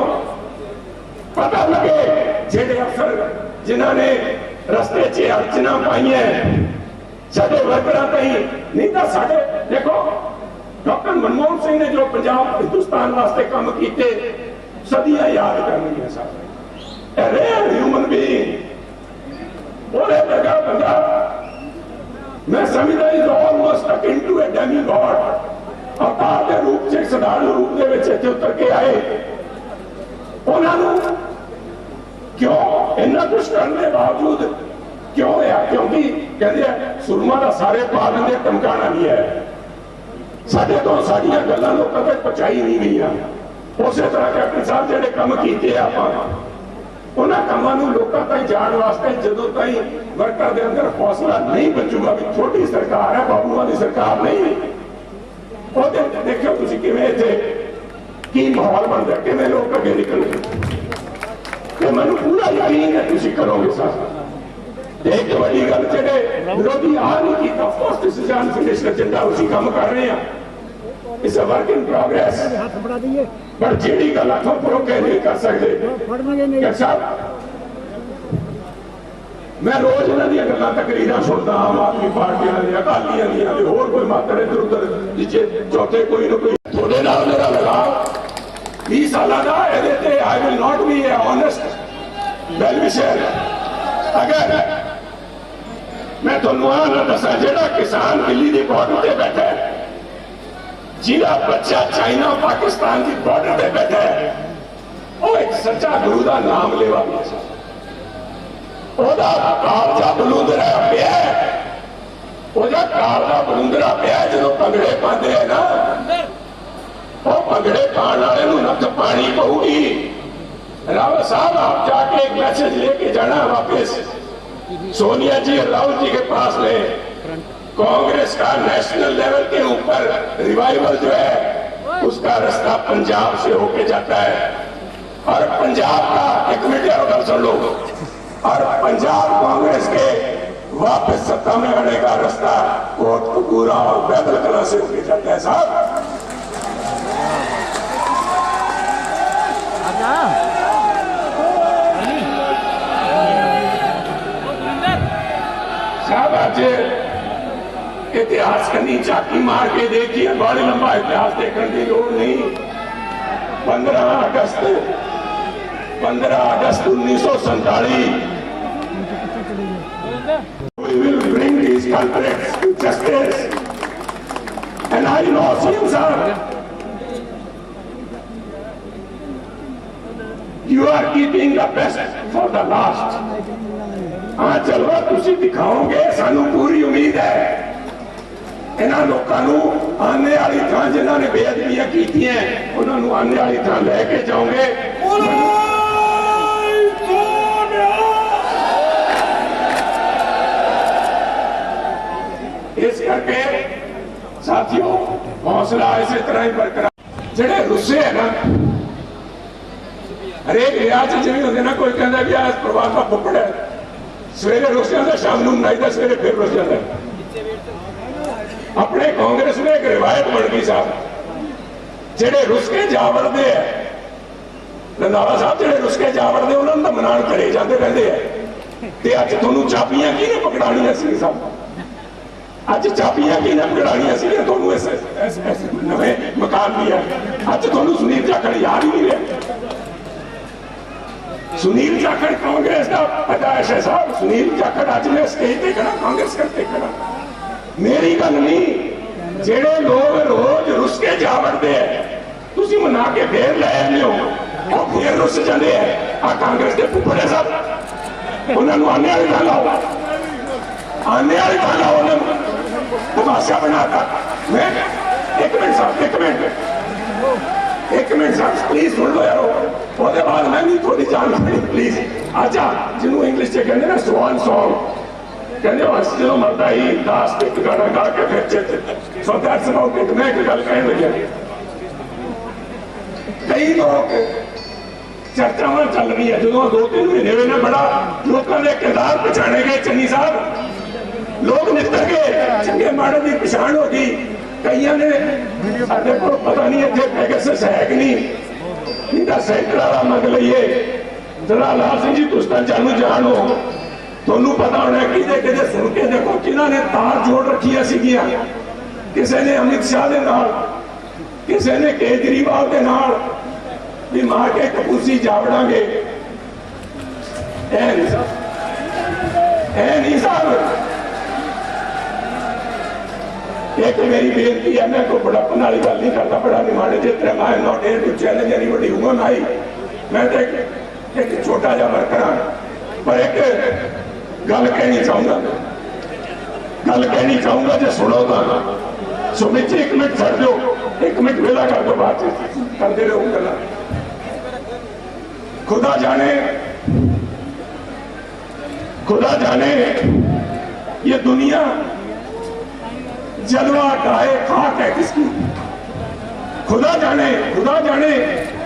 [SPEAKER 1] पता लगे जेडे अफसर जिन्होंने रस्ते च अड़चना पाई है साडे वर्करां ताईं, नहीं तो साडे देखो डॉक्टर मनमोहन सिंह ने जो पंजाब हिंदुस्तान वास्ते काम किए सदियां याद करनी साहब। ए रेयर ह्यूमन बीइंग, ओरे वर्गा बंदा मैं समझदा is almost akin to a demigod. अवतार के रूप से साधारण रूप के विच इत्थे उतर के आए, उन्होंने क्यों इन्ना कुछ करने के बावजूद क्यों होया? क्योंकि कहते सुरमा का सारे पा लेंगे, टमकाना नहीं है। साडे तो साडियां गल्लां लोकां तक पहुंचाई नहीं गईयां। उस तरह कैप्टन साहब जिहड़े काम कीते आपां उन्हां कामां नूं लोकां ताईं जाण वास्ते जदों ताईं वर्कर दे अंदर हौसला नहीं बचूगा भी छोटी सरकार है, बाबूआं दी सरकार नहीं, ਉਹਦੇ ਦੇਖਿਓ ਤੁਸੀਂ ਕਿਵੇਂ ਇੱਥੇ ਕੀ ਮਾਹੌਲ ਬਣਦਾ, ਕਿਵੇਂ ਲੋਕ ਅੱਗੇ ਨਿਕਲਦੇ। ਤੇ ਮੈਨੂੰ ਪੂਰਾ ਯਕੀਨ ਹੈ ਤੁਸੀਂ ਕਰੋਗੇ ਸਾਥ। ਇੱਕ ਵੱਡੀ ਗੱਲ ਜਿਹੜੇ ਵਿਰੋਧੀ ਆ ਨਹੀਂ ਕੀਤਾ, for us this is unfinished agenda, ਅਸੀਂ ਕੰਮ ਕਰ ਰਹੇ ਹਾਂ, it's a work in progress.
[SPEAKER 6] ਹੱਥ ਫੜਾ ਦਈਏ
[SPEAKER 1] ਪਰ ਜਿਹੜੀ ਗੱਲ ਆਖੋ ਪਰੋਕੇ ਨਹੀਂ ਕਰ ਸਕਦੇ।
[SPEAKER 6] ਫੜਨਗੇ ਨਹੀਂ
[SPEAKER 1] ਕਿ ਸਾਹਿਬ ਮੈਂ ਰੋਜ਼ ਇਹਨਾਂ ਦੀਆਂ ਗੱਲਾਂ ਤਕਰੀਰਾਂ ਸੁਣਦਾ, ਆਮ ਆਦਮੀ ਪਾਰਟੀਆਂ ਦੀਆਂ, ਅਕਾਲੀਆਂ ਦੀਆਂ, ਹੋਰ ਕੋਈ ਮਾਤਰ ਇੱਧਰ ਉੱਧਰ ਜਿੱਚੇ ਚੌਥੇ ਕੋਈ ਨਾ ਕੋਈ। ਤੁਹਾਡੇ ਨਾਲ ਮੇਰਾ ਲਗਾਵ 20 ਸਾਲਾਂ ਦਾ, ਇਹਦੇ ਤੇ I will not B A honest well wisher. ਅਗਰ ਮੈਂ ਤੁਹਾਨੂੰ ਆਹ ਨਾ ਦੱਸਾਂ, ਜਿਹੜਾ ਕਿਸਾਨ ਦਿੱਲੀ ਦੇ ਬਾਰਡਰ ਤੇ ਬੈਠਾ ਹੈ, ਜਿਹਦਾ ਬੱਚਾ ਚਾਈਨਾ ਪਾਕਿਸਤਾਨ ਦੀ ਬਾਰਡਰ ਤੇ ਬੈਠਾ ਹੈ, ਉਹ ਇੱਕ ਸੱਚਾ ਗੁਰੂ ਦਾ ਨਾਮ ਲੈਵਾ ਵੀ ਹੈ। ਉਹਦਾ ਕਾਲਜਾ ਬਲੂੰਦਰਾ ਪਿਆ, ਉਹਦਾ ਕਾਲਜਾ ਬਲੂੰਦਰਾ ਪਿਆ ਜਦੋਂ ਭੰਗੜੇ ਪਾਉਂਦੇ ਆ ਨਾ, ਉਹ ਭੰਗੜੇ ਪਾਉਣ ਵਾਲੇ ਨੂੰ ਨੱਕ ਪਾਣੀ ਪਊਗੀ। रावत साहब आप जाके एक मैसेज लेके जाना वापस सोनिया जी और राहुल जी के पास में, कांग्रेस का नेशनल लेवल के ऊपर रिवाइवल जो है उसका रास्ता पंजाब से होके जाता है, और पंजाब का एक मिनट और सुन लो, और पंजाब कांग्रेस के वापस सत्ता में आने का रास्ता कोट कपूरा और बैतल कला से होके जाता है। साहब साहब आज इतिहास करनी झाकी मार के देखिए, बड़ा लंबा इतिहास देखने की लोड़ नहीं। 15 अगस्त 1947 we will bring these culprits to justice, and I know CM sir, you are keeping the best for the last। हाँ चलो तुसी दिखाओगे, सानू पूरी उम्मीद है। इन्हां लोकां नू आने वाली थां जिन्हां ने बेअदबियां कीतियां उन्हां नू आने वाली थां लेके जाओगे। इस करके साथियों हौसला इसी तरह ही बरकरार। जेडे रुस्से है ना, हरेक रियाज जिवें होंदे ना, कोई कहंदा भी आज प्रवाह का फुफड़ है, सवेरे रुस जाता, शाम को मनाईदा, सवेरे फिर रुस जाता। अपने कांग्रेस में एक रिवायत बन गई साहब, जेडे रुस के जा वड़ते हैं, रंधावा साहब जेडे रुस के जा वड़ते उन्होंने तो मनाण घरे जाते रहते हैं। ते अज तुहानू चाबियां किहने पकड़ाणियां सी साहब, अज चाबियां किहने पकड़ाणियां सी तुहानू इस नवे मकान दिया। अज तुहानू सुनील जाखड़ याद ही नहीं रहा। सुनील जाखड़ कांग्रेस का पैदाइश है साहब। सुनील जाखड़ अज मैं स्टेज पे खड़ा, कांग्रेस करते खड़ा। मेरी गल नहीं, जेडे लोग रोज रुस के जा वड़ते हैं, तुसी मना के फिर लै आने हो, और फिर रुस जाते हैं। आ कांग्रेस के फुफड़ है साहब, उन्होंने आने वाली गल आओ, आने वाली गल आओ, उन्होंने तमाशा बनाता। मैं एक मिनट साहब, एक मिनट साहब प्लीज सुन लो यारो, उसके बाद मैं भी थोड़ी जान लगी प्लीज। अच्छा जिन्हों इंग्लिश से कहते ना स्वान सॉन्ग, कहते बस जो मरता ही लास्ट एक गाना गा के फिर चलते। So that's about it. मैं एक गल कहने लगे, कई लोग चर्चावां चल रही है, जो 2-3 महीने हुए ना, बड़ा लोगों ने किरदार पछाणे गए। चन्नी साहब लोग निकल गए, चंगे माड़े की पछाण हो गई। कई ने साडे को पता नहीं इतने पैगसस है कि नहीं, इनका सेंटर वाला मंग लीए। जरा लाल सिंह जी तुस तो जानू जानो, तुहानू पता होना कि सुन के देखो जिन्होंने तार जोड़ रखी सीगियां, किसी ने अमित शाह के नाल, किसी ने केजरीवाल के नाल, भी मार के कपूसी जा वड़ांगे। ऐ नहीं साहब, एक मेरी बेनती है, मैं कोई बड़प्पन वाली गल नहीं करता, बड़ा निमाणे जितने I not dare to challenge any बड़ी वुमन आई। मैं तो एक छोटा जा वर्कर हाँ, पर एक गल कहनी चाहूंगा, गल कहनी चाहूंगा जो सुनो तो सो बिच 1 मिनट छड़ दो, 1 मिनट वेला कर दो, बाद करते रहो गल। खुदा जाने, खुदा जाने ये दुनिया जलवा गाए खाक है किसकी। खुदा जाने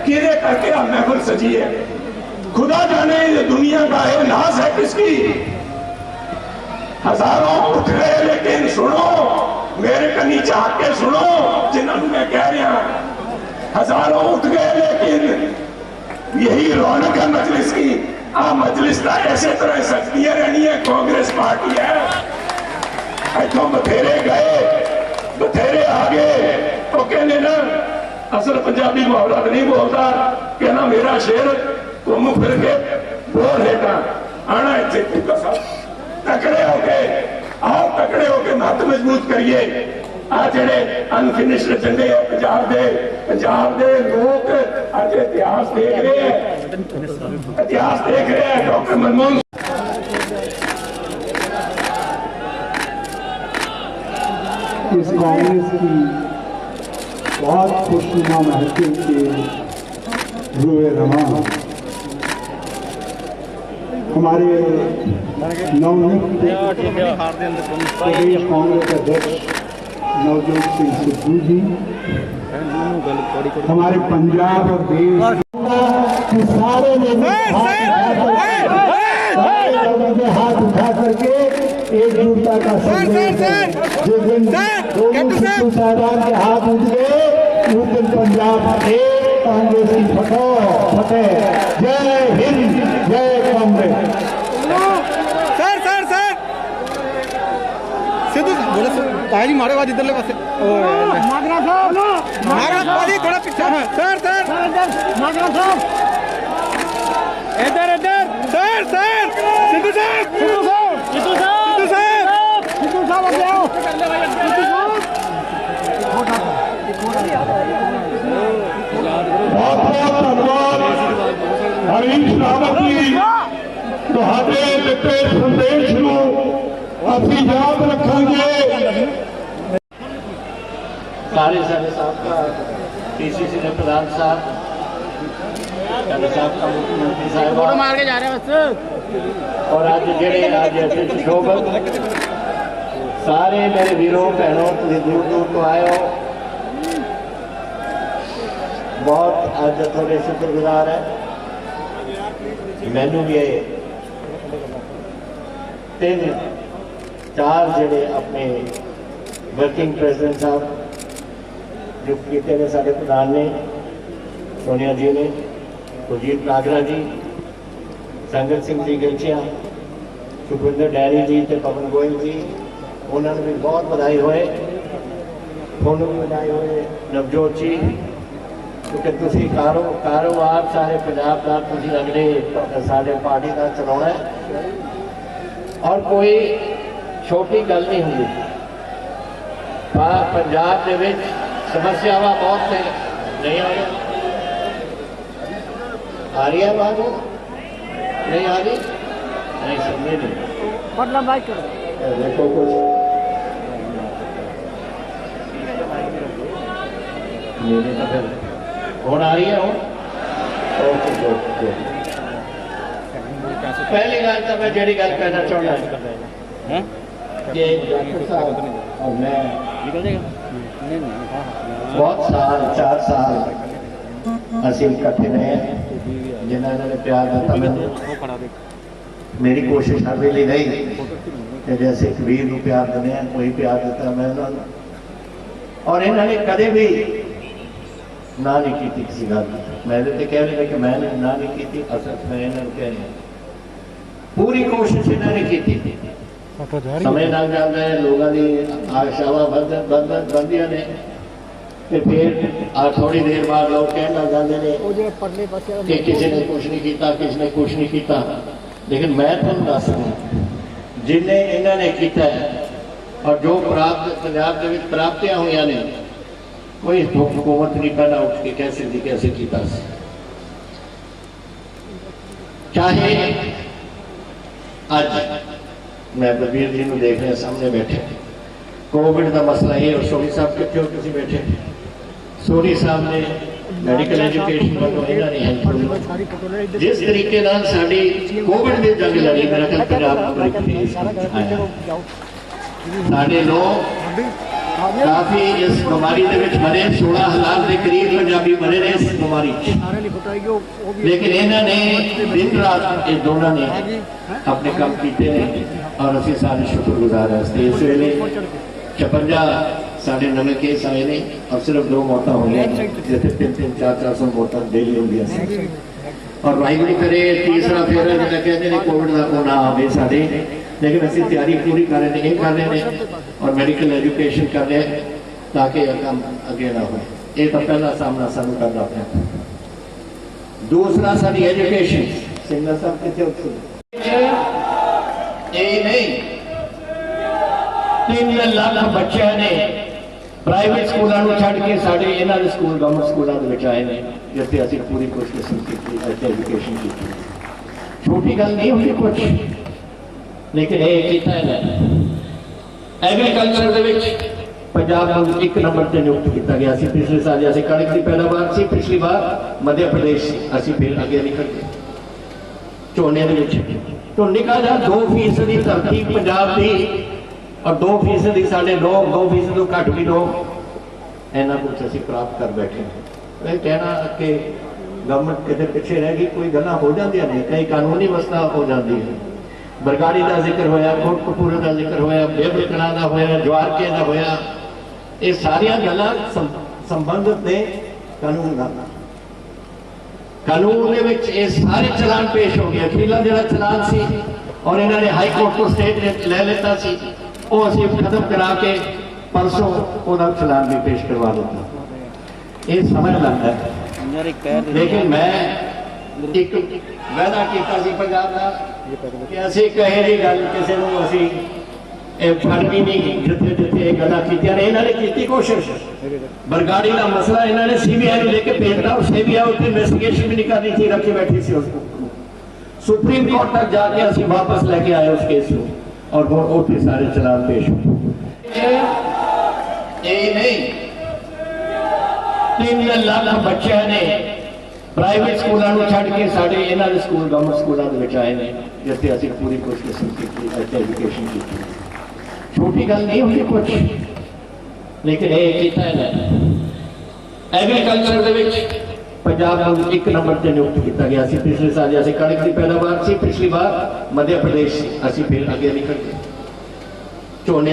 [SPEAKER 1] किरे करके आप महफिल सजी है। खुदा जाने ये दुनिया का है नाज है किसकी। हजारों उठ गए लेकिन सुनो, मेरे कनी झाक के सुनो जिन्होंने मैं कह रहा। हजारों उठ गए लेकिन यही रौनक है मजलिस की। आ मजलिस का ऐसे तरह सकती रहनी है। कांग्रेस पार्टी है इतों बथेरे गए बथेरे आ गए। वो कहने ना असल पंजाबी मुहावरा नहीं बोलता, कहना मेरा शेर घूम फिर के बोल हेटा आना इतने तू सा। तकड़े होके आओ, तकड़े होके मत मजबूत करिए। आ जेड़े अनफिनिश्ड झंडे है पंजाब दे लोग अज इतिहास देख रहे हैं, इतिहास देख रहे हैं। डॉक्टर मनमोहन
[SPEAKER 3] इस कांग्रेस की बहुत खुशनुमा महफिल के हुए रवा हमारे नवनियुक्त प्रदेश कांग्रेस अध्यक्ष नवजोत सिंह सिद्धू जी, हमारे पंजाब और देश के सारे लोगों के हाथ उठा करके एकजुटता का संदेश है। जिस दिन दोनों सिद्धू साहबान के हाथ उठ गए उस दिन पंजाब एक कांग्रेस की फतेह। जय हिंद, जय कांग्रेस।
[SPEAKER 4] सिद्धू ताजी मारे बाद इधरले पासे
[SPEAKER 6] नागरा साहब
[SPEAKER 4] नागराज पाजी थोड़ा पीछे। सर
[SPEAKER 6] नागरा साहब
[SPEAKER 4] इधर सर सिद्धू साहब
[SPEAKER 6] सिद्धू साहब आ जाओ।
[SPEAKER 3] बहुत बहुत धन्यवाद हरीश रावत जी, तुहाडे दिते संदेश नूं असीं याद रखांगे।
[SPEAKER 2] सारे साहब का पीसीसी के प्रधान साहब का मुख्यमंत्री साहब
[SPEAKER 6] फोटो मार के जा रहे हैं बस।
[SPEAKER 2] और आज जेड़े आज अध्यक्ष शोभत सारे मेरे वीरों भैनों तुम दूर दूर तो आए हो। बहुत आज थोड़े शुक्रगुजार है। मैनू भी 3-4 जेड़े अपने वर्किंग प्रेसिडेंट साहब जो किए ने साढ़े प्रधान ने सोनिया जी ने, सुरजीत नागरा जी, संगत सिंह जी गलचिया, सुखविंदर डैरी जी ते पवन गोयल जी, उन्होंने भी बहुत बधाई होए। थोनू भी बधाई होए नवजोत जी, क्योंकि तुसी कारोबार सारे पंजाब का तुसी अगले साढ़े पार्टी का चलाना है और कोई छोटी गल नहीं होंगी। पंजाब के विच समस्यावां बहुत ने नहीं आ रही। आ रही है बात नहीं आ रही, नहीं समझे नहीं।
[SPEAKER 6] मतलब बाइक करो
[SPEAKER 2] देखो कुछ मेरे तो फिर कौन आ रही है ओके। पहली गल तो मैं जी गल कहना चाहना कि डॉक्टर साहब और मैं बहुत साल 4 साल असीं इकट्ठे रहे हैं। जिन्होंने ने प्यार दिता मैंने, मेरी कोशिश हर वेले रही कि जैसे एक वीर को प्यार देने वही प्यार दिता मैं उन्होंने। और इन्होंने कदे भी ना नहीं की किसी गल। मैं तो कह रही कि मैंने ना नहीं की, असल मैं इन्होंने कह रही पूरी कोशिश इन्होंने की थी। समय लग जाता है, लोगों की आशावां बनदियां ने, फिर थोड़ी देर बाद लोग कहने लग जाते हैं कि किसी ने कुछ नहीं किया, किसी ने कुछ नहीं किया। लेकिन मैं तुम दस जिन्हें इन्होंने किया है और जो प्राप्त पंजाब के प्राप्तियां हुई ने, कोई हुकूमत नहीं पहला उठ के कैसे किया। चाहे अज मैं बलबीर जी को देख रहा सामने बैठे, कोविड का मसला ये, और सोनी साहब कितने हो तुम बैठे, सोनी साहब ने मैडिकल एजुकेशन वालों इन्होंने हेल्प जिस तरीके नाल साडी कोविड की जंग लड़ी, मेरा ख्याल पंजाब साडे लोग काफी इस बीमारी के विच मरे, 16,000 के करीब पंजाबी मरे ने इस बीमारी, लेकिन इन्होंने दिन रात ये दोनों ने अपने काम किए और असीं सारे शुक्रगुजार हैं। इस वेले 56 साढ़े नवे केस आए ने और सिर्फ 2 मौतां हुई, जिथे 300 400 मौतां डेली होंदियां, और वाहिगुरू करे तीसरा फेरा जिहड़ा कहते हैं कोविड का कोना आवे साडे, लेकिन असीं तैयारी पूरी कर रहे हैं, कर रहे हैं और मैडिकल एजुकेशन कर रहे हैं ताकि यह काम अगे ना हो। ये तो पहला सामना सानू करना पैंदा। दूसरा साडी एजुकेशन, सिंगल साहब कितने उत्सुक ये नहीं 3 लाख बच्चे ने प्राइवेट स्कूलों छड़ के साढ़े इन्हों स्कूल गवर्नमेंट स्कूलों के आए हैं, जिथे असीं पूरी कोशिश की एजुकेशन की। छोटी गल नहीं हुई कुछ, लेकिन ये एग्रीकल्चर पंजाब को 1 नंबर से नियुक्त किया गया। पिछले साल जैसे कणक की पैदावार सी, पिछली बार मध्य प्रदेश असीं फिर अगे निकल गए झोने तो निका जा 2% की धरती पंजाब की, और 2% साढ़े लोग, 2% तो घट भी लोग इन्ना कुछ असीं प्राप्त कर बैठे हैं। कहना कि गवर्नमेंट कितने पिछे रह गई, कोई गल्लां हो जांदियां ने, कई कानूनी वसता हो जाती है। बरगाड़ी का जिक्र होया, कोटकपूरे का जिक्र होया, बेबकणा का होया, जवारके का होया, ये सारिया गल्लां संबंधित ने कानून नाल। कानून दे विच ये सारे चलान पेश हो गए। अखीरला जिहड़ा चलान सी और इन्होंने हाई कोर्ट को स्टेट ने ले लेता सी, वो असीं खत्म करा के परसों उहदा चलान भी पेश करवा दिता। ये समझ लगता है, लेकिन मैं एक वादा किया सी पंजाब दा कि असीं कहे दी गल किसी नूं असीं फड़नी नहीं, जिथे जिथे ये गल्लां कीतियां ने इन्होंने की कोशिश। बरगाड़ी का मसला इन्होंने CBI लेके भेजना, और CBI उत्थे इन्वेस्टिगेशन भी नहीं करनी थी, रखी बैठी सी उसको। सुप्रीम कोर्ट तक जाके असीं वापस लेके आए उस केस को, और वो उत्थे सारे चलान पेश हुए। ये नहीं 3 लाख बच्चे ने प्राइवेट स्कूलों छड़ के साढ़े इन्होंने स्कूल गवर्नमेंट स्कूलों के आए हैं, जिथे असीं पूरी कोशिश की एजुकेशन की। छोटी गल नहीं हुई कुछ, लेकिन ये एग्रीकल्चर पंजाब को 1 नंबर से नियुक्त किया गया। पिछले साल जैसे कणक की पैदावार सी, पिछली बार मध्य प्रदेश असीं फिर अगे निकल गए झोने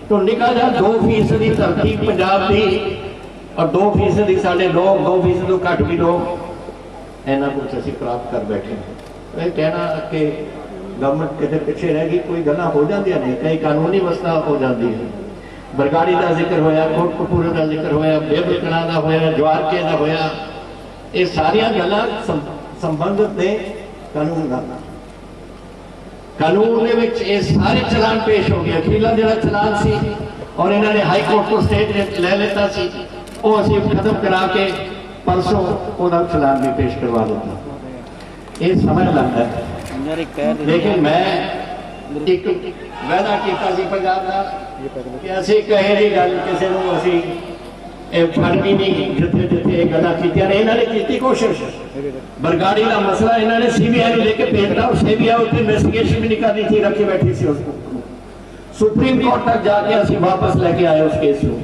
[SPEAKER 2] तो निका जा 2% की धरती पंजाब की, और 2% साढ़े लोग, 2% तो घट भी लोग इन्ना कुछ असीं प्राप्त कर बैठे हैं। कहना कि गवर्नमेंट कितने पिछे रह गई, कोई गल्लां हो जांदियां ने, कई कानूनी वसता हो जाती है। बरगाड़ी का जिक्र होया, कोटकपूरे का जिक्र होया, बेबकणा का होया, जवारके का होया, ये सारिया गल्लां संबंधित ने कानून नाल। कानून दे विच ये सारे चलान पेश हो गए। अखीरला जिहड़ा चलान सी और इन्होंने हाई कोर्ट को स्टेट ने ले लेता सी, वो असीं खत्म करा के परसों उहदा चलान भी पेश करवा दिता। ये समझ लगता है, लेकिन मैं एक वादा किया सी पंजाब दा कि असीं कहे दी गल किसी नूं असीं फड़नी नहीं, जिथे जिथे ये गल्लां कीतियां ने इन्होंने की कोशिश। बरगाड़ी का मसला इन्होंने CBI लेके भेजना, और CBI उत्थे इन्वेस्टिगेशन भी नहीं करनी थी, रखी बैठी सी उसको। सुप्रीम कोर्ट तक जाके असीं वापस लेके आए उस केस को,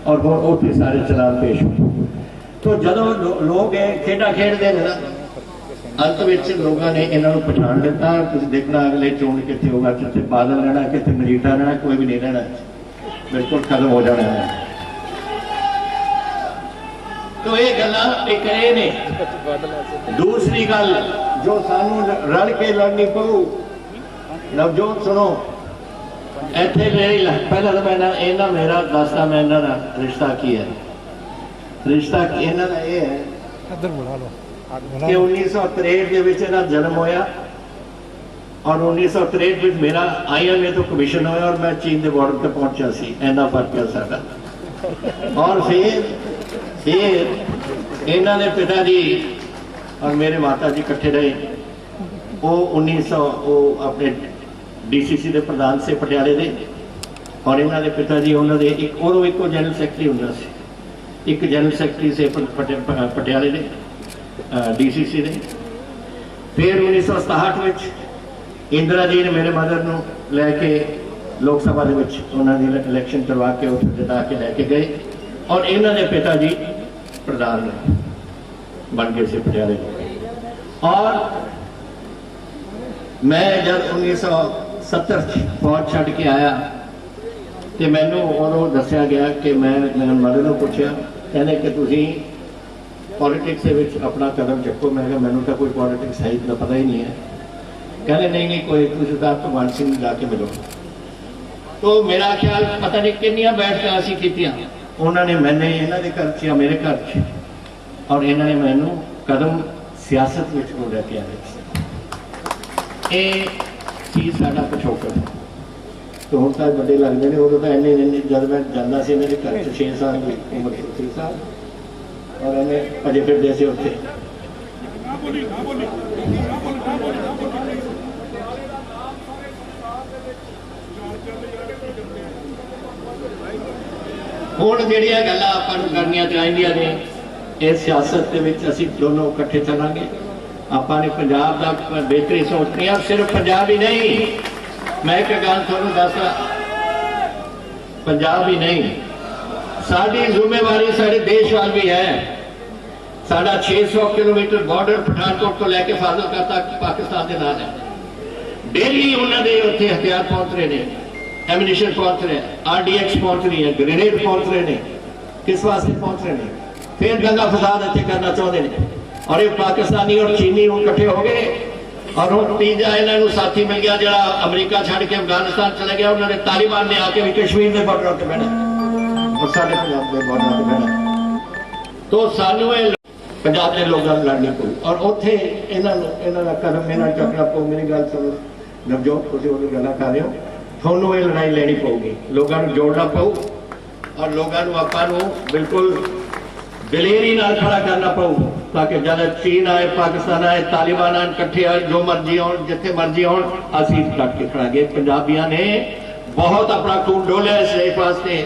[SPEAKER 2] और वो उत्थे सारे चलान पेश हुए। तो जदों लोग खेडा खेडते हैं ना, अंत में लोगों ने इन्होंने पछाण लिता। तुसीं देखना अगले चोण कितने होगा, कितने बादल रहना, कितने मजीठा रहना, कोई भी नहीं रहना, बिल्कुल खत्म हो जाना है। तो ये गल्लां एक ये ने। दूसरी गल जो सानू रल के लड़नी पऊ, नवजोत सुनो, इत्थे मेरी पहला तो मैं इन्हां मेरा दसदा मैं इन्हां दा रिश्ता की है। रिश्ता इन्हां दा ये है कि 1963 के विच इन्हां जन्म होया, और 1963 में मेरा IMA तो कमीशन होया, और मैं चीन के बॉर्डर पर पहुंचा सी। इन्ना फर्क है साडा। और फिर इन्हां दे पिता जी और मेरे माता जी इकट्ठे रहे। वो 1900 अपने ਡੀਸੀਸੀ ਦੇ ਪ੍ਰਧਾਨ ਸੇ ਪਟਿਆਲੇ ਦੇ, ਔਰ ਇਹਨਾਂ ਦੇ ਪਿਤਾ ਜੀ ਉਹਨਾਂ ਦੇ ਇੱਕ ਉਦੋਂ ਇੱਕੋ ਜਨਰਲ ਸੈਕਟਰੀ ਹੁੰਦਾ ਸੀ, ਇੱਕ ਜਨਰਲ ਸੈਕਟਰੀ ਸੇ ਪਟਿਆਲੇ ਦੇ ਡੀਸੀਸੀ ਦੇ। ਫਿਰ 1967 ਵਿੱਚ ਇੰਦਰਾ ਜੀ ਨੇ ਮੇਰੇ ਮਦਰ ਨੂੰ ਲੈ ਕੇ ਲੋਕ ਸਭਾ ਦੇ ਵਿੱਚ ਉਹਨਾਂ ਦੀ ਇਲੈਕਸ਼ਨ ਕਰਵਾ ਕੇ ਉੱਥੇ ਜਿਤਾ ਕੇ ਲੈ ਕੇ ਗਏ, ਔਰ ਇਹਨਾਂ ਦੇ ਪਿਤਾ ਜੀ ਪ੍ਰਧਾਨ ਬਣ ਗਏ ਸੀ ਪਟਿਆਲੇ ਦੇ। ਔਰ ਮੈਂ ਜਦ 1970 ਫੌਜ ਛੱਡ ਕੇ ਆਇਆ ਤੇ ਮੈਨੂੰ ਉਦੋਂ ਦੱਸਿਆ ਗਿਆ ਕਿ ਮੈਂ ਮਦਰ ਨੂੰ ਪੁੱਛਿਆ, ਕਹਿੰਦੇ ਕਿ ਤੁਸੀਂ ਪੋਲਿਟਿਕਸ ਦੇ ਵਿੱਚ ਆਪਣਾ ਕਦਮ ਚੱਕੋ। ਮੈਂ ਕਿਹਾ ਮੈਨੂੰ ਤਾਂ ਕੋਈ ਪੋਲਿਟਿਕਸ ਹੈ ਦਾ ਪਤਾ ਹੀ ਨਹੀਂ ਹੈ। ਕਹਿੰਦੇ ਨਹੀਂ ਕੋਈ, ਤੁਸੀਂ ਤਾਂ ਭਗਵੰਤ ਸਿੰਘ ਨੂੰ ਜਾ ਕੇ ਮਿਲੋ। तो मेरा ख्याल पता नहीं किन्नियां बैठक असीं कीतियां, उन्होंने मैंने इन्हां दे घर च मेरे घर च, और इन्होंने मैनू कदम सियासत विच हो लेके आए। ये चीज़ साडा पिछोकड़ है। तो हुण तां बड़े लगदे ने, उदों तां इन्ने जद मैं जांदा सी मेरे घर च 6 साल की उम्र 6 साल, और इन्हें अजे फिरदे सी उत्थे। ਹੁਣ ਜਿਹੜੀਆਂ ਗੱਲਾਂ ਆਪਾਂ ਨੂੰ ਕਰਨੀਆਂ ਚਾਹੀਦੀਆਂ ਨੇ, ਇਹ ਸਿਆਸਤ ਦੇ ਵਿੱਚ ਅਸੀਂ ਦੋਨੋਂ ਇਕੱਠੇ ਚੱਲਾਂਗੇ। ਆਪਾਂ ਨੇ ਪੰਜਾਬ ਦਾ ਬਿਹਤਰੀ ਸੋਚਣੀ ਆ, ਸਿਰਫ ਪੰਜਾਬ ਹੀ ਨਹੀਂ। ਮੈਂ ਇੱਕ ਗੱਲ ਤੁਹਾਨੂੰ ਦੱਸਾਂ, ਪੰਜਾਬ ਹੀ ਨਹੀਂ, ਸਾਡੀ ਜ਼ਿੰਮੇਵਾਰੀ ਸਾਡੇ ਦੇਸ਼ ਵੱਲ ਵੀ ਹੈ। ਸਾਡਾ 600 ਕਿਲੋਮੀਟਰ ਬਾਰਡਰ ਪਠਾਨਕੋਟ ਤੋਂ ਲੈ ਕੇ ਫਾਜ਼ਿਲਕਾ ਤੱਕ ਪਾਕਿਸਤਾਨ ਦੇ ਨਾਲ ਹੈ। ਡੇਲੀ ਉਹਨਾਂ ਦੇ ਉੱਥੇ ਹਥਿਆਰ ਪਹੁੰਚ ਰਹੇ ਨੇ, एमिनेशन पहुंच रहे हैं, RDX पहुंच रही है, ग्रेनेड पहुंच रहे हैं। किस वास्ते पहुंच रहे हैं? फिर दंगा फसाद इतने करना चाहते हैं। और ये पाकिस्तानी और चीनी इकट्ठे हो गए, और हम तीजा इन्होंने साथी मिल गया जो अमरीका छड़ के अफगानिस्तान चले गया। उन्होंने तालिबान ने आके भी कश्मीर के बॉर्डर पर बहना और साढ़े पंजाब के बॉर्डर पर बहना। तो सानू पंजाब के लोगों लड़नी पई, और उत्थे इन्होंने कदम इन्होंने चुकना पऊ। मेरी गल सुनो नवजोत, तुसीं उहदी गल्लां कर रहे हो, ਤੁਹਾਨੂੰ ਇਹ ਲੜਾਈ ਲੈਣੀ ਪਊਗੀ, ਲੋਕਾਂ ਨੂੰ ਜੋੜਨਾ ਪਊ, ਔਰ ਲੋਕਾਂ ਨੂੰ ਆਪਾਂ ਨੂੰ ਬਿਲਕੁਲ ਦਲੇਰੀ ਨਾਲ ਖੜਾ ਕਰਨਾ ਪਊ, ਤਾਂ ਕਿ ਜਦ ਚੀਨ ਆਏ, ਪਾਕਿਸਤਾਨ ਆਏ, ਤਾਲਿਬਾਨ ਆਏ, ਇਕੱਠੇ ਆਏ, ਜੋ ਮਰਜ਼ੀ ਆਉਣ, ਜਿੱਥੇ ਮਰਜ਼ੀ ਆਉਣ, ਅਸੀਂ ਡਟ ਕੇ ਖੜਾਂਗੇ। ਪੰਜਾਬੀਆਂ ਨੇ ਬਹੁਤ ਆਪਣਾ ਖੂਨ ਡੋਲਿਆ ਇਸ ਦੇਸ਼ ਵਾਸਤੇ।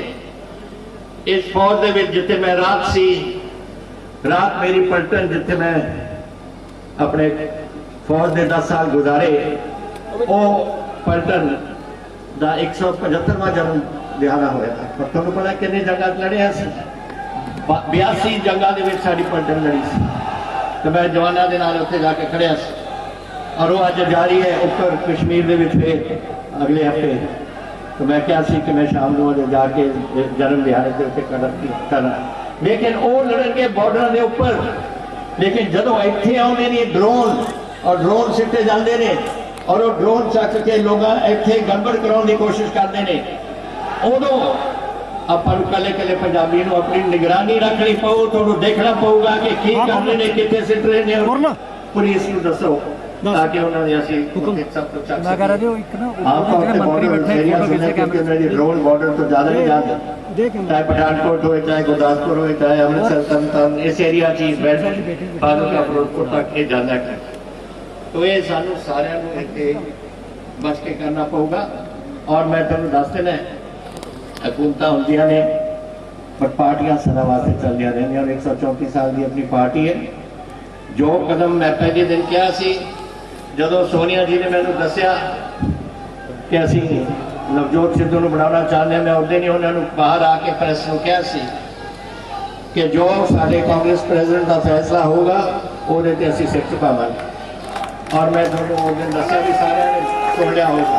[SPEAKER 2] ਇਸ ਫੌਜ ਦੇ ਵਿੱਚ ਜਿੱਥੇ ਮੈਂ ਰਾਤ ਸੀ, ਰਾਤ ਮੇਰੀ ਪਲਟਨ ਜਿੱਥੇ ਮੈਂ ਆਪਣੇ ਫੌਜ ਦੇ 10 ਸਾਲ ਗੁਜ਼ਾਰੇ, ਉਹ ਪਲਟਨ ਦਾ 175ਵਾਂ ਜਨਮ ਦਿਹਾੜਾ ਹੋਇਆ था। पर ਤੁਹਾਨੂੰ ਪਤਾ ਕਿੰਨੇ ਜੰਗਾਂ ਲੜਿਆ ਸੀ? 82 ਜੰਗਾਂ ਦੇ ਵਿੱਚ ਸਾਡੀ ਪਲਟਨ ਲੜੀ ਸੀ, ਤੇ ਮੈਂ ਜਵਾਨਾਂ ਦੇ ਨਾਲ ਉੱਥੇ ਜਾ ਕੇ ਖੜਿਆ ਸੀ। ਔਰ ਉਹ ਅੱਜ ਜਾਰੀ ਹੈ ਉੱਪਰ ਕਸ਼ਮੀਰ ਦੇ ਵਿੱਚ ਫਿਰ ਅਗਲੇ ਹਫਤੇ। तो मैं क्या सी कि मैं शाम को जाके जन्म दिहाड़े के उत्ते करना, लेकिन वो लड़नगे बॉर्डर के उपर। लेकिन जदों इत्थे आउंदे ने ड्रोन, और ड्रोन सिੱਟੇ ਜਾਂਦੇ ਨੇ, और वो ड्रोन चक के लोग इत्थे गड़बड़ कराने की कोशिश करते हैं, उदों आपां नूं कल्ले कल्ले पंजाबी नूं अपनी निगरानी रखनी पऊ। तुहानूं देखना पऊगा कि की कर रहे हैं, कित्थे सिੱਟ रहे हैं, और पुलिस नूं दसो ताकि उन्हां दे असीं सब कुछ चक
[SPEAKER 6] मैं कह रहा हूं, एक ना
[SPEAKER 2] आप मंत्री बैठे हैं, ड्रोन बॉर्डर तो ज्यादा नहीं जाते, चाहे पठानकोट हो, चाहे गुरदासपुर हो, चाहे अमृतसर, तरनताਰਨ, इस एरिया चीज बैठ फाजिलका फिरोजपुर तक ये जाता है। तो ये सानू सारिਆਂ ਨੂੰ ਇੱਥੇ बच के करना पऊगा। और मैं ਤੁਹਾਨੂੰ ਦੱਸ ਦੇਣਾ, हुकूमतां ਹੁੰਦੀਆਂ ਨੇ पर पार्टियां सदा वास्ते चलदियां रहंदियां, और 134 साल की अपनी पार्टी है। जो कदम मैं पहले दिन किया सी, ਜਦੋਂ सोनिया जी ने मैंने दसिया कि असीं नवजोत सिद्धू ਨੂੰ ਬਣਾਉਣਾ ਚਾਹੁੰਦੇ ਹਾਂ, मैं उस दिन ही उन्होंने बाहर आके प्रेस ਨੂੰ ਕਿਹਾ ਸੀ कि जो साडे कांग्रेस प्रेजिडेंट का फैसला होगा ਉਹਦੇ ਤੇ ਅਸੀਂ ਸਿਰ ਝੁਕਾਵਾਂਗੇ। और मैं ਤੁਹਾਨੂੰ उस दिन दसिया भी सारे ने सुन लिया होगा।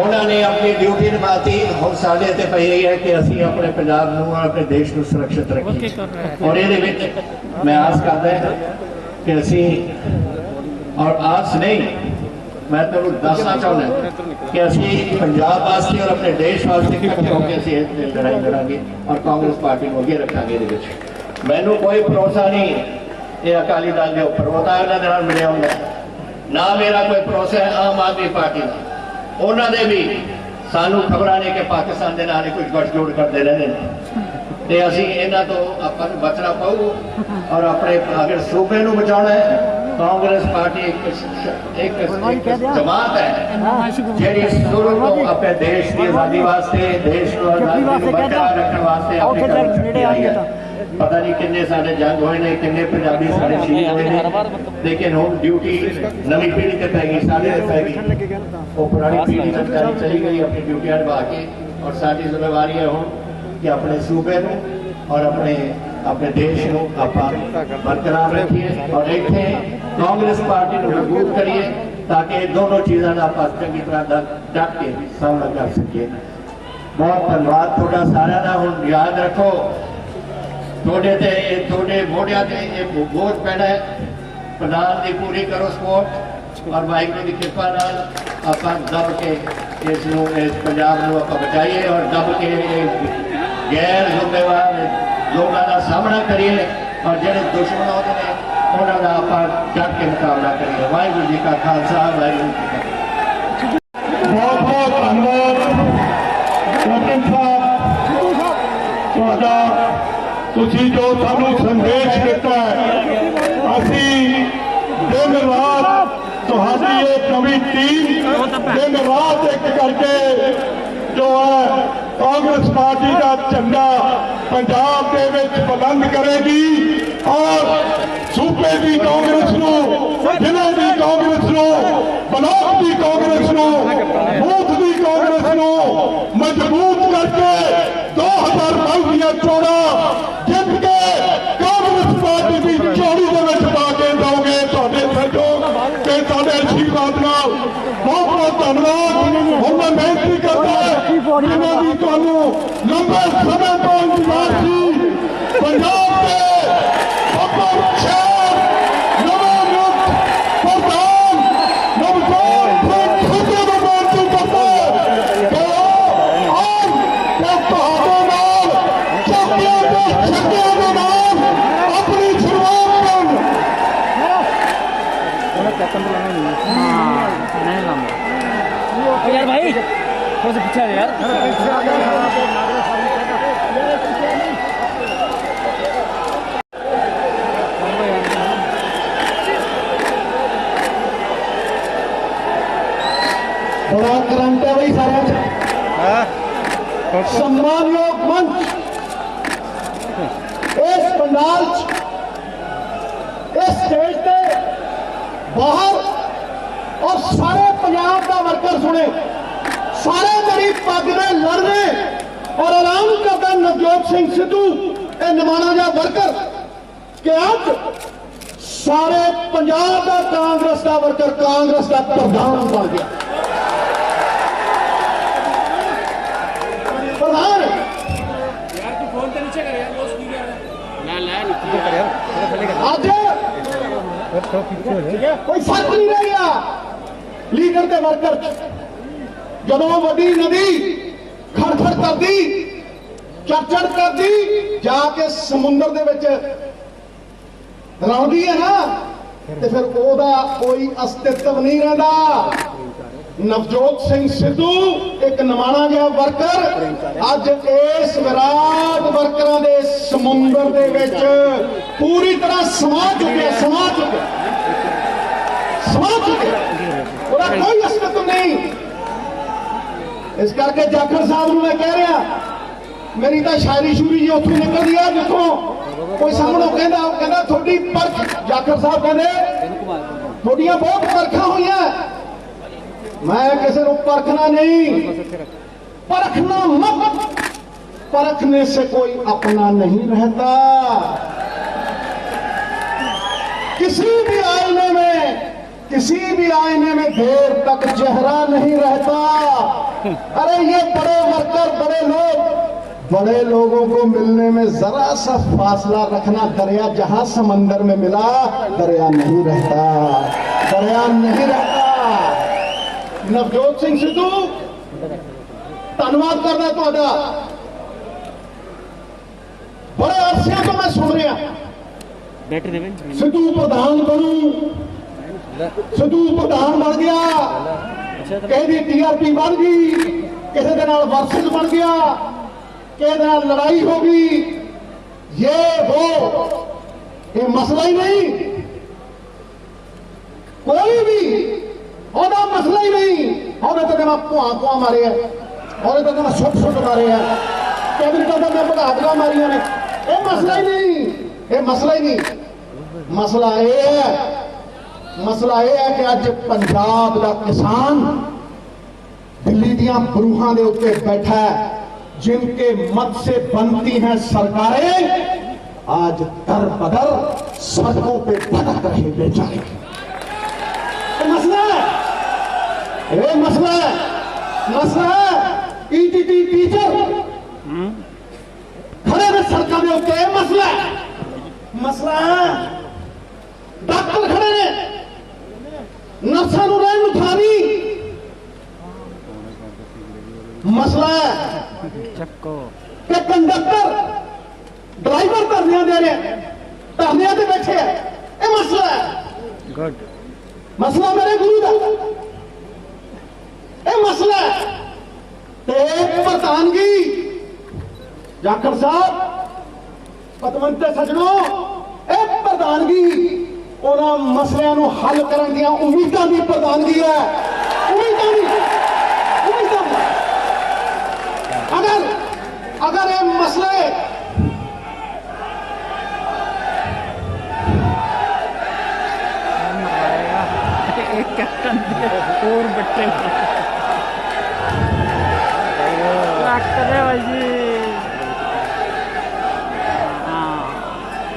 [SPEAKER 2] उन्होंने अपनी ड्यूटी निभाती। हुण साडे ते पई है कि असीं अपने पंजाब नूं, अपने देश नूं सुरक्षित रखीए। और इहदे विच मैं आस करदा कि असीं, और आस नहीं, मैं तुहानूं दसना चाहुंदा कि असीं पंजाब वास्ते और अपने देश वास्ते इकट्ठे होकर असीं इस लड़ाई लड़ांगे और कांग्रेस पार्टी नूं अगे रखांगे। इहदे विच मैनूं कोई भरोसा नहीं ये अकाली दल के उपर, वो तो उन्होंने नाल मिलिया हुंदा ना। मेरा कोई भरोसा है आम आदमी पार्टी का। उन्होंने भी सानू खबरां ने कि पाकिस्तान के नाल कुछ गठजोड़ करते रहते हैं, तो असीं इन्हां तो आपां नूं बचना पऊ। और अपने अगर सूबे नूं बचाउणा है कांग्रेस पार्टी एक जमात है ਜਿਹੜੀ शुरू ਤੋਂ अपने देश की आज़ादी वास्ते देश को आज़ादी बरकरार रखने वास्ते अपने घर छुट्टी आई है। पता नहीं किन्ने सारे जंग होए ने किन्ने पंजाबी सारे शहीद होए ने, लेकिन हुण ड्यूटी नवी पीढ़ी ते पै गई, साडे ते पै गई। वो पुरानी पीढ़ी तो बेचारी चली गई अपनी ड्यूटियां निभा के, और साडी जिम्मेवारी है हुण कि अपने सूबे नूं और अपने देश को आप बरकरार रखिए और इतने कांग्रेस पार्टी को मजबूत करिए ताकि दोनों चीज़ों का आप चंगी तरह डट के सामना कर सकिए। बहुत धन्यवाद थोड़ा सारा का। हुण याद रखो थोड़े मोढ़िया से एक बोझ पैना है, प्रधान की पूरी करो सपोर्ट और वाहिगुरू की कृपा नाल आपां दब के इस पंजाब को आप बचाइए और दब के गैर जिम्मेवार लोगों का सामना करिए और जोड़े दुश्मन होते हैं उन्होंने आप डट के मुकाबला करिए। वाहिगुरू जी का खालसा, वाहिगुरू जी का
[SPEAKER 3] बहुत बहुत धन्यवाद कैप्टन साहब ਤੁਹਾਡਾ, ਤੁਸੀਂ ਜੋ ਸਾਨੂੰ ਸੰਦੇਸ਼ ਦਿੱਤਾ ਹੈ। ਅਸੀਂ ਦਿਨ ਰਾਤ ਤੁਹਾਡੀ ਇਹ ਨਵੀਂ ਟੀਮ ਦਿਨ ਰਾਤ ਇੱਕ ਕਰਕੇ ਜੋ ਹੈ कांग्रेस पार्टी का झंडा पंजाब के विच बुलंद करेगी और सूबे की कांग्रेस नूं, जिले की कांग्रेस नूं, ब्लॉक की कांग्रेस नूं, बूथ की कांग्रेस नूं मजबूत करके 2022 ਦੀਆਂ ਚੋਣਾਂ जित के कांग्रेस पार्टी की चोरी ਦੇ ਵਿੱਚ ਪਾ ਕੇ ਦੋਗੇ। ਤੁਹਾਡੇ ਸਹਿਯੋਗ ਤੇ ਤੁਹਾਡੇ ਆਸ਼ੀਰਵਾਦ ਨਾਲ बहुत बहुत धन्यवाद। और मैं बेनती करता जिन्हों की तुहानू लंबे समय तो इंतजार सी पंजाब के अपर शहर नवनियुक्त प्रधान नवजोत सिंह सिद्धू को बेनती करता कि आम ते तुहाडे नाल चौकियां ते छक्कियां दे नाल अपनी शुरुआत करन।
[SPEAKER 4] यार भाई थोड़ा सा पीछे आ यार।
[SPEAKER 3] बड़ा करंट है भाई सारे सम्मानयोग मंच इस पंडाल इस स्टेज पे बाहर और सारे पंजाब का वर्कर सुने, सारे मेरी पग में लड़ने और ऐलान करता नवजोत सिंह सिद्धू ए निमाना जा वर्कर कि आज सारे पंजाब का कांग्रेस का वर्कर कांग्रेस का प्रधान बन गया। प्रधान आज कोई फर्क नहीं रह गया लीडर के वर्कर। जदों वड्डी नदी खड़खड़ कर दी, चढ़ कर दी, जाके समुद्र दे विच रौंदी है ना, तो फिर ओदा कोई अस्तित्व नहीं रहा। नवजोत सिंह सिद्धू एक नमाना जिहा वर्कर अज इस विराट वर्करां दे समुद्र दे विच पूरी तरह समा चुके ਉਹਦਾ कोई अस्तित्व नहीं। इस करके जाखड़ साहब मैं कह रहा, मेरी तो शायरी शूरी जी उतों निकलती है जितों कोई सामने कहता थोड़ी परख, जाखड़ साहब कहते थोड़ियां बहुत परखा हुई। मैं किसी को परखना नहीं, परखना मत, परखने से कोई अपना नहीं रहता। किसी भी आईने में देर तक चेहरा नहीं रहता। अरे ये बड़े वर्कर बड़े लोगों को मिलने में जरा सा फासला रखना। दरिया जहां समंदर में मिला दरिया नहीं रहता। नवजोत सिंह सिद्धू धन्यवाद करना तुहाडा। बड़े अरसे तो मैं सुन रहा सिद्धू प्रधान बनू, सिद्धू प्रधान बन गया, कहती टीआरपी बन गई, किसी के नाल वर्सेस बन गया, किसी के नाल लड़ाई होगी, ये वो ये मसला ही नहीं। कोई भी ਉਹਦਾ ਮਸਲਾ ਹੀ ਨਹੀਂ ਉਹਦੇ ਤੇ ਮੈਂ ਭੁਆ ਮਾਰੇ ਆ ਉਹਦੇ ਤੇ ਮੈਂ ਸੁੱਟ ਮਾਰੇ ਆ ਕੈਬਿਨਟ ਦਾ ਮੈਂ ਭਗਾਤਗਾ ਮਾਰੀਆਂ ਨੇ ਇਹ ਮਸਲਾ ਹੀ ਨਹੀਂ ਮਸਲਾ ਇਹ ਹੈ ਕਿ ਅੱਜ ਪੰਜਾਬ ਦਾ ਕਿਸਾਨ दिल्ली दियां बरूहां दे उत्ते बैठा है जिनके मत से बनती हैं सरकारें आज दर बदर सड़कों पे भटक रहे बेचारे ये मसला है ईटीटी टीचर खड़े ने सड़कों के उत्ते मसला है डॉक्टर खड़े ने नर्सां नूं रहण नूं थां नहीं मसला है कि कंडक्टर ड्राइवर धरने दे रहे धरने ते बैठे है ये मसला है गुड मसला मेरे गुरु का ये मसला है ते प्रधानगी जाखड़ साहब पतवंत सजनों ये प्रधानगी उन्होंने मसलियां नूं हल करन दियां उम्मीदां दी प्रधानगी है उम्मीदां दी अगर ये मसले
[SPEAKER 4] एक कैप्टन और बट्टे डॉक्टर है भाई जी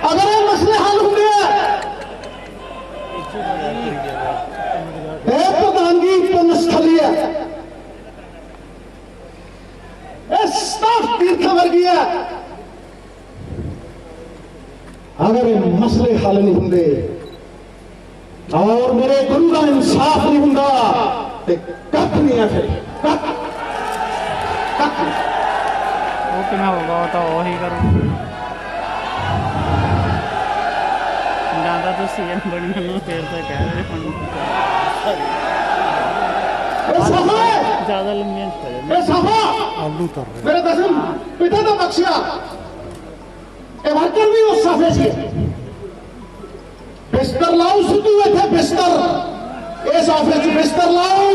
[SPEAKER 3] अगर ये मसले हल होंगे प्रधानगी पुण्यस्थली है तीर्थ वर्गी है अगर ये मसले हल नहीं होंगे और मेरे गुरु का इंसाफ नहीं होंगे तो कख नहीं है फिर कख
[SPEAKER 4] वो कितना होगा तो वही करूँ ज्यादा तो सीएम बनी फिर तो कह रहे ज्यादा लंबी
[SPEAKER 3] मेरे दसम पिता का बख्शिया वर्कर भी उस साफे से बिस्तर लाओ सिद्धू इतने बिस्तर इस ऑफिस बिस्तर लाओ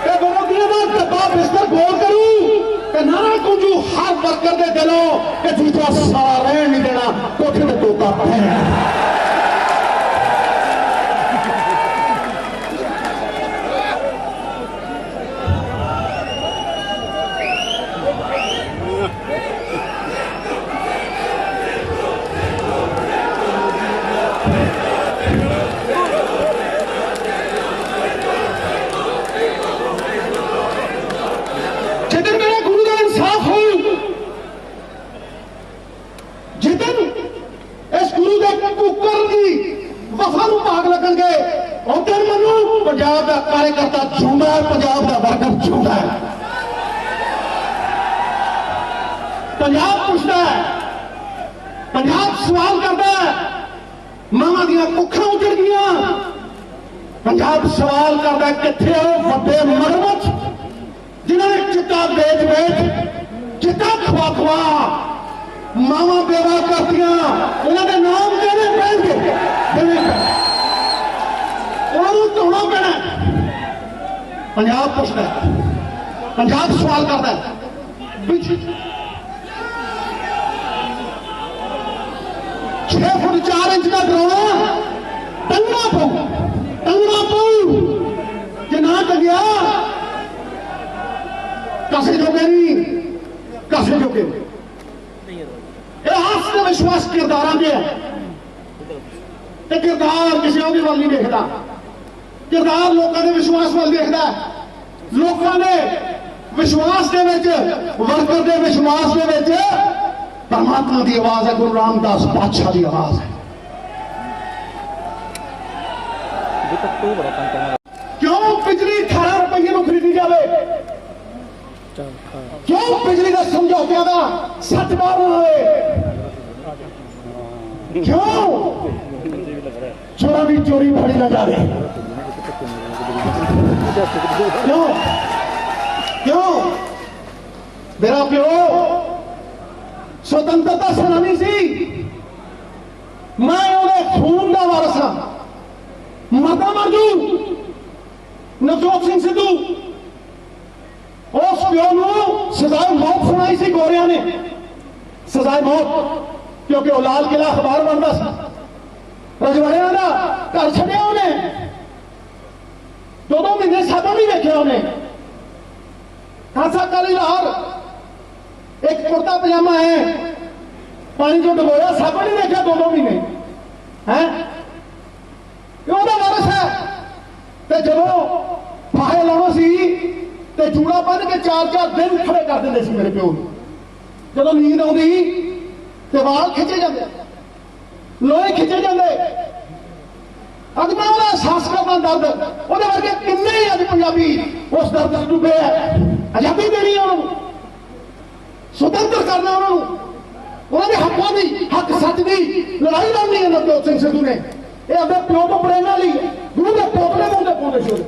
[SPEAKER 3] डब्बा बिस्तर गोल करूं नारा कुंजू हर वर्कर के दिलों कि दूसरा सारा रहन नहीं देना कोठे में टोका पहनना पंजाब का कार्यकर्ता जिंदा है पंजाब का वर्कर जिंदा है पंजाब पूछता है पंजाब सवाल करता है मामा दियां कुखा उजड़ गया पंजाब सवाल करता है किथे हो वड्डे मगरमच्छ जिन्होंने चिट्टा बेच चिट्टा खवा मामा बेवा कर दिया उन्होंने नाम देने पैंगे धोना पैना पंजाब पूछता है पंजाब सवाल करता है छह फुट 4 इंच का ड्रोन टंगना पऊ जे ना टंगिया कसे जोगे नहीं कसे जोगे आपसे विश्वास किरदार के किरदार किसी और वाल नहीं देखता किरदार लोगों के विश्वास वाल देखता लोगों ने विश्वास के वर्कर के विश्वास के परमात्मा की आवाज है गुरु रामदास बादशाह की आवाज है क्यों बिजली 18 रुपये में खरीदी जाए क्यों बिजली का समझौते का सच मारना है क्यों चोरा भी चोरी फड़ी ना जाए क्यों क्यों मेरा प्यो स्वतंत्रता सेनानी सी मैं खून का वारस हाँ ਮਰਦਾ ਮਰ ਜੂ। ਨਵਜੋਤ ਸਿੰਘ ਸਿੱਧੂ ਉਸ ਪਿਓ ਨੂੰ ਸਜ਼ਾਏ ਮੌਤ ਸੁਣਾਈ ਸੀ ਗੋਰਿਆਂ ਨੇ, ਸਜ਼ਾਏ ਮੌਤ, ਕਿਉਂਕਿ ਉਹ ਲਾਲ ਕਿਲਾ ਅਖਬਾਰ ਬਣਦਾ ਸੀ। ਰਜਵਾੜਿਆਂ ਦਾ ਘਰ ਛੱਡਿਆ ਉਹਨੇ, 2 ਮਹੀਨੇ ਸਾਡਾ ਨਹੀਂ ਵੇਖਿਆ ਉਹਨੇ। ਖਾਲਸਾ ਕਾਲੀ ਲਾਹੌਰ ਇੱਕ ਕੁੜਤਾ ਪਜਾਮਾ ਹੈ, ਪਾਣੀ ਚੋਂ ਡੁਬੋਇਆ, ਸਾਬਣ ਨਹੀਂ ਦੇਖਿਆ 2 ਮਹੀਨੇ ਹੈ। ਉਹਦਾ ਵਾਰਸ ਹੈ। ਤੇ ਜਦੋਂ ਫਾਹੇ ਲਾਉਣਾ ਸੀ ਤੇ ਜੂੜਾ ਬੰਨ ਕੇ 4-4 ਦਿਨ ਖੜੇ ਕਰ ਦਿੰਦੇ ਸੀ ਮੇਰੇ ਪਿਓ ਨੂੰ। ਜਦੋਂ ਨੀਂਦ ਆਉਂਦੀ ਤੇ ਵਾਲ ਖਿੱਚੇ ਜਾਂਦੇ, ਲੋਹੇ ਖਿੱਚੇ ਜਾਂਦੇ। ਅੱਜ ਮੈਂ ਉਹਦਾ ਅਹਿਸਾਸ ਕਰਦਾ ਦਰਦ, ਉਹਦੇ ਵਰਗੇ ਕਿੰਨੇ ਹੀ ਅੱਜ ਪੰਜਾਬੀ ਉਸ ਦਰਦ 'ਚ ਡੁੱਬੇ ਆ। ਆਜ਼ਾਦੀ ਦੇਣੀ ਉਹਨਾਂ ਨੂੰ, ਸੁਤੰਤਰ ਕਰਨਾ ਉਹਨਾਂ ਨੂੰ, ਉਹਨਾਂ ਦੇ ਹੱਕਾਂ ਦੀ, ਹੱਕ ਸੱਚ ਦੀ ਲੜਾਈ ਲੜਨੀ ਹੈ ਨਵਜੋਤ ਸਿੰਘ ਸਿੱਧੂ ਨੇ। ਇਹ ਆਪਣੇ ਪਿਓ ਤੋਂ ਪ੍ਰੇਰਨਾ ਲਈ ਗੁਰੂ ਦੇ ਪੋਤਲੇ ਮੂੰਹ ਤੇ ਪਾਉਂਦੇ ਸੀ,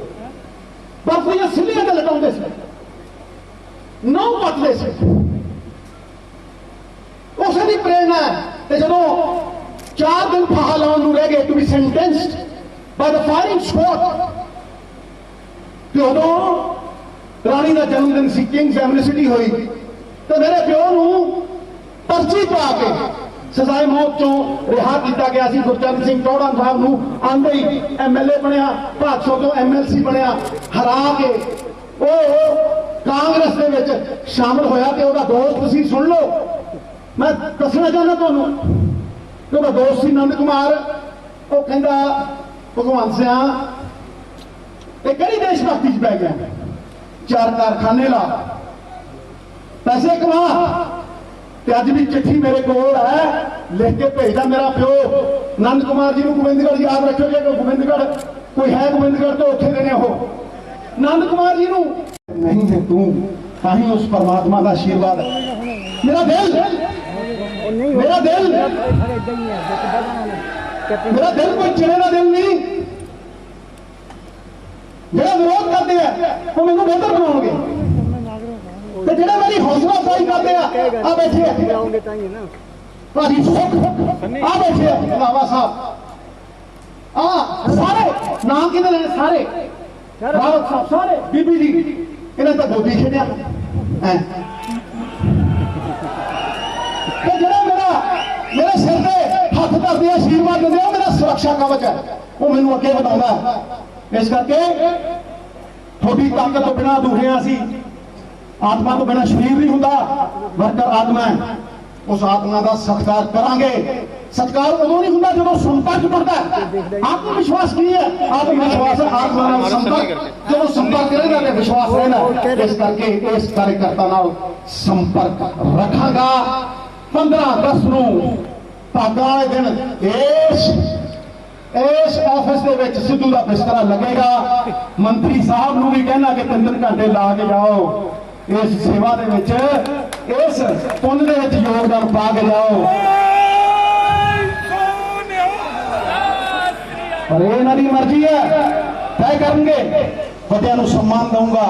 [SPEAKER 3] ਬਰਫ਼ ਦੀਆਂ ਸਿੱਲੀਆਂ ਤੇ ਲਟਾਉਂਦੇ ਸੀ, ਨਹੁੰ ਪੱਟਦੇ ਸੀ। ਉਸੇ ਦੀ ਪ੍ਰੇਰਨਾ ਹੈ। ਤੇ ਜਦੋਂ 4 ਦਿਨ ਫਾਹਾ ਲਾਉਣ ਨੂੰ ਰਹਿ ਗਏ to be sentenced by the firing squad, ਤੇ ਉਦੋਂ ਰਾਣੀ ਦਾ ਜਨਮ ਦਿਨ ਸੀ, ਕਿੰਗਸ ਐਮਨੈਸਟੀ ਹੋਈ, ਤੇ ਮੇਰੇ ਪਿਓ ਨੂੰ ਪਰਚੀ ਪਾ ਕੇ ਸਜ਼ਾਏ ਮੌਤ ਚੋਂ ਰਿਹਾ ਕੀਤਾ ਗਿਆ ਸੀ। ਗੁਰਚਰਨ ਸਿੰਘ ਟੌੜਾ ਸਾਹਿਬ ਨੂੰ ਆਂਦੇ ਹੀ MLA ਬਣਿਆ, ਭਾਦਸੋਂ ਤੋਂ MLC ਬਣਿਆ, ਹਰਾ ਕੇ ਉਹ ਕਾਂਗਰਸ ਦੇ ਵਿੱਚ ਸ਼ਾਮਲ ਹੋਇਆ। ਤੇ ਉਹਦਾ ਦੋਸਤ ਸੀ, ਸੁਣ ਲਓ, ਮੈਂ ਦੱਸਣਾ ਚਾਹੁੰਦਾ ਤੁਹਾਨੂੰ ਕਿ ਉਹਦਾ ਦੋਸਤ ਸੀ ਨੰਦ ਕੁਮਾਰ। ਉਹ ਕਹਿੰਦਾ ਭਗਵੰਤ ਸਿਆ ਇਹ ਕਿਹੜੀ ਦੇਸ਼ ਭਗਤੀ 'ਚ ਪੈ ਗਿਆ, 4 ਕਾਰਖਾਨੇ ਲਾ, ਪੈਸੇ ਕਮਾ। ਤੇ ਅੱਜ ਵੀ ਚਿੱਠੀ ਮੇਰੇ ਕੋਲ ਹੈ, ਲਿਖ ਕੇ ਭੇਜਦਾ ਮੇਰਾ ਪਿਓ ਨੰਦ ਕੁਮਾਰ ਜੀ ਨੂੰ। ਗੋਬਿੰਦਗੜ੍ਹ ਯਾਦ ਰੱਖਿਓ, ਜੇ ਗੋਬਿੰਦਗੜ੍ਹ ਕੋਈ ਹੈ ਗੋਬਿੰਦਗੜ੍ਹ ਤੋਂ ਉੱਥੇ ਦੇਣੇ ਉਹ ਨੰਦ ਕੁਮਾਰ ਜੀ ਨੂੰ। ਨਹੀਂ ਹੈ ਤੂੰ, ਤਾਂ ਹੀ ਉਸ ਪਰਮਾਤਮਾ ਦਾ ਆਸ਼ੀਰਵਾਦ ਹੈ। ਮੇਰਾ ਦਿਲ ਮੇਰਾ ਦਿਲ ਮੇਰਾ ਦਿਲ ਕੋਈ ਚਿਹਰੇ ਦਾ ਦਿਲ ਨਹੀਂ। ਜਿਹੜਾ ਵਿਰੋਧ ਕਰਦੇ ਆ ਉਹ ਮੈਨੂੰ ਬਿਹਤਰ ਬਣਾਉਣਗੇ, ਤੇ ਜਿਹੜੇ ਮੇਰੀ ਹੌਸਲਾ ਅਫਜ਼ਾਈ ਕਰਦੇ ਆ ਬੈਠੇ ਆ ਭਾਜੀ ਸੁੱਖ, ਆ ਬੈਠੇ ਆ ਰੰਧਾਵਾ ਸਾਹਿਬ, ਆ ਸਾਰੇ ਨਾਮ ਕਿਹਦੇ ਨੇ, ਸਾਰੇ ਰਾਵਤ ਸਾਹਿਬ, ਸਾਰੇ ਬੀਬੀ ਜੀ, ਇਹਨਾਂ ਤਾਂ ਗੋਦੀ ਖੇਡਿਆ ਹੈ। ਤੇ ਜਿਹੜਾ ਮੇਰੇ ਸਿਰ ਤੇ ਹੱਥ ਧਰਦੇ ਆਸ਼ੀਰਵਾਦ ਦਿੰਦੇ ਆ, ਮੇਰਾ ਸੁਰੱਖਿਆ ਕਵਚ ਹੈ, ਉਹ ਮੈਨੂੰ ਅੱਗੇ ਵਧਾਉਂਦਾ। ਇਸ ਕਰਕੇ ਤੁਹਾਡੀ ਤਾਕਤ ਤੋਂ ਬਿਨਾਂ ਅਧੂਰੇ ਸੀ। ਆਤਮਾ ਤੋਂ ਬਿਨਾਂ ਸਰੀਰ ਨਹੀਂ ਹੁੰਦਾ, ਵਰਕਰ ਆਤਮਾ ਹੈ। ਉਸ ਆਤਮਾ ਦਾ ਸਤਿਕਾਰ ਕਰਾਂਗੇ। ਸਤਿਕਾਰ ਉਦੋਂ ਨਹੀਂ ਹੁੰਦਾ ਜਦੋਂ ਸੰਪਰਕ ਟੁੱਟਦਾ। ਆਤਮ ਵਿਸ਼ਵਾਸ ਕੀ ਹੈ? ਆਤਮ ਵਿਸ਼ਵਾਸ ਆਤਮਾ ਨਾਲ ਸੰਪਰਕ, ਜਦੋਂ ਸੰਪਰਕ ਰਹਿੰਦਾ ਤੇ ਵਿਸ਼ਵਾਸ ਰਹਿੰਦਾ। ਇਸ ਕਰਕੇ ਇਸ ਕਾਰਜਕਰਤਾ ਨਾਲ ਸੰਪਰਕ ਰੱਖਾਂਗਾ। 15 ਅਗਸਤ ਨੂੰ ਭਾਗਾਂ ਵਾਲੇ ਦਿਨ ਇਸ ਆਫਿਸ ਦੇ ਵਿੱਚ ਸਿੱਧੂ ਦਾ ਬਿਸਤਰਾ ਲੱਗੇਗਾ। ਮੰਤਰੀ ਸਾਹਿਬ ਨੂੰ ਵੀ ਕਹਿਣਾ ਕਿ 3 ਘੰਟੇ ਲਾ ਕੇ ਜਾਓ ਇਸ ਸੇਵਾ ਦੇ ਵਿੱਚ, ਇਸ ਪੁੰਨ ਦੇ ਵਿੱਚ ਯੋਗਦਾਨ ਪਾ ਕੇ ਜਾਓ। ਪਰ ਇਹ ਇਹਨਾਂ ਦੀ ਮਰਜ਼ੀ ਹੈ, ਤੈਅ ਕਰਨਗੇ। ਵੱਡਿਆਂ ਨੂੰ ਸਨਮਾਨ ਦਊਂਗਾ,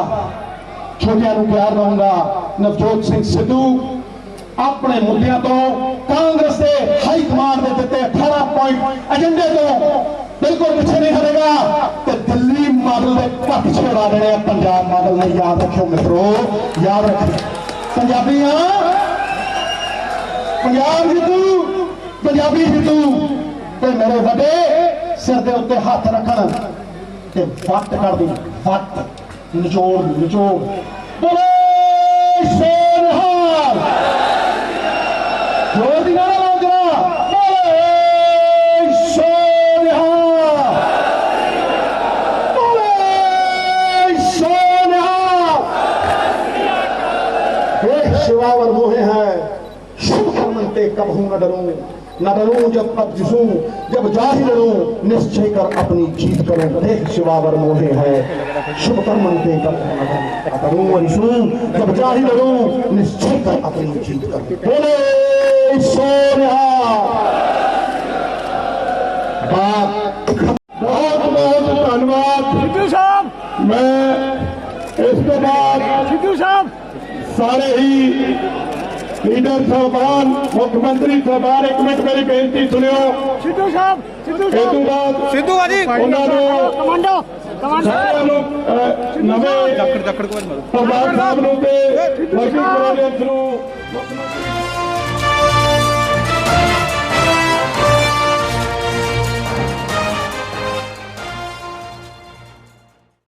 [SPEAKER 3] ਛੋਟਿਆਂ ਨੂੰ ਪਿਆਰ ਦਊਂਗਾ। ਨਵਜੋਤ ਸਿੰਘ ਸਿੱਧੂ ਆਪਣੇ ਮੁੱਦਿਆਂ ਤੋਂ, ਕਾਂਗਰਸ ਦੇ ਹਾਈ ਕਮਾਂਡ ਦੇ ਦਿੱਤੇ 18 ਪੁਆਇੰਟ ਏਜੰਡੇ ਤੋਂ ਬਿਲਕੁਲ ਪਿੱਛੇ ਨਹੀਂ ਹਟੇਗਾ। ਤੇ ਦਿੱਲੀ ਮਾਡਲ ਦੇ ਘੱਟ ਛੋੜਾ ਦੇਣੇ ਆ ਪੰਜਾਬ ਮਾਡਲ ਨੇ। ਯਾਦ ਰੱਖਿਓ ਮਿੱਤਰੋ, ਯਾਦ ਰੱਖਿਓ। ਪੰਜਾਬੀਆਂ, ਪੰਜਾਬ ਜਿੱਤੂ, ਪੰਜਾਬੀ ਜਿੱਤੂ। ਤੇ ਮੇਰੇ ਵੱਡੇ ਸਿਰ ਦੇ ਉੱਤੇ ਹੱਥ ਰੱਖਣ ਤੇ ਵੱਟ ਕਰ ਦੂ, ਵੱਟ ਨਿਚੋੜ ਨਿਚੋੜ। ਬੋਲੇ ਸੋਨਹਾਲ, ਜੋਰ ਦੀ ਨਾਰਾ ਲਾਓ ਜਰਾ, ਬੋਲੇ ਸੋਨਹਾਲ, ਬੋਲੇ ਸੋਨਹਾਲ। देख शिवावर मोहे है, शुभ मनते कब हूं न डरूं जब अब जिसूं, जब जाहि लड़ूं निश्चय कर अपनी जीत करूं। देख शिवावर मोहे है, शुभ कर्म मनते कब हूं न डरूं जब जाहि लड़ूं निश्चय कर अपनी जीत करूं। बोले सोनिहाल। बहुत बहुत धन्यवाद
[SPEAKER 6] सिद्धू साहब।
[SPEAKER 3] मैं इसके बाद
[SPEAKER 6] सिद्धू साहब
[SPEAKER 3] सारे ही ਲੀਡਰ ਸਾਹਿਬਾਨ, ਮੁੱਖ ਮੰਤਰੀ ਸਾਹਿਬਾਨ, ਇੱਕ ਮਿੰਟ ਮੇਰੀ ਬੇਨਤੀ ਸੁਣਿਓ।
[SPEAKER 6] सिद्धू साहब सिद्धू
[SPEAKER 3] ਇਹ ਤੋਂ
[SPEAKER 6] साहब
[SPEAKER 3] ਬਾਅਦ
[SPEAKER 4] ਸਿੱਧੂ ਆ ਜੀ
[SPEAKER 3] ਉਹਨਾਂ ਨੂੰ
[SPEAKER 6] कमांडो कमांडो
[SPEAKER 3] ਸਾਰਿਆਂ ਨੂੰ ਨਵੇਂ
[SPEAKER 4] ਜੱਕੜ ਜੱਕੜ ਕੋਲ
[SPEAKER 3] ਪ੍ਰਧਾਨ ਸਾਹਿਬ ਨੂੰ ਤੇ ਵਰਕਿੰਗ ਪ੍ਰੈਜ਼ੀਡੈਂਟ ਨੂੰ ਮੁੱਖ ਮੰਤਰੀ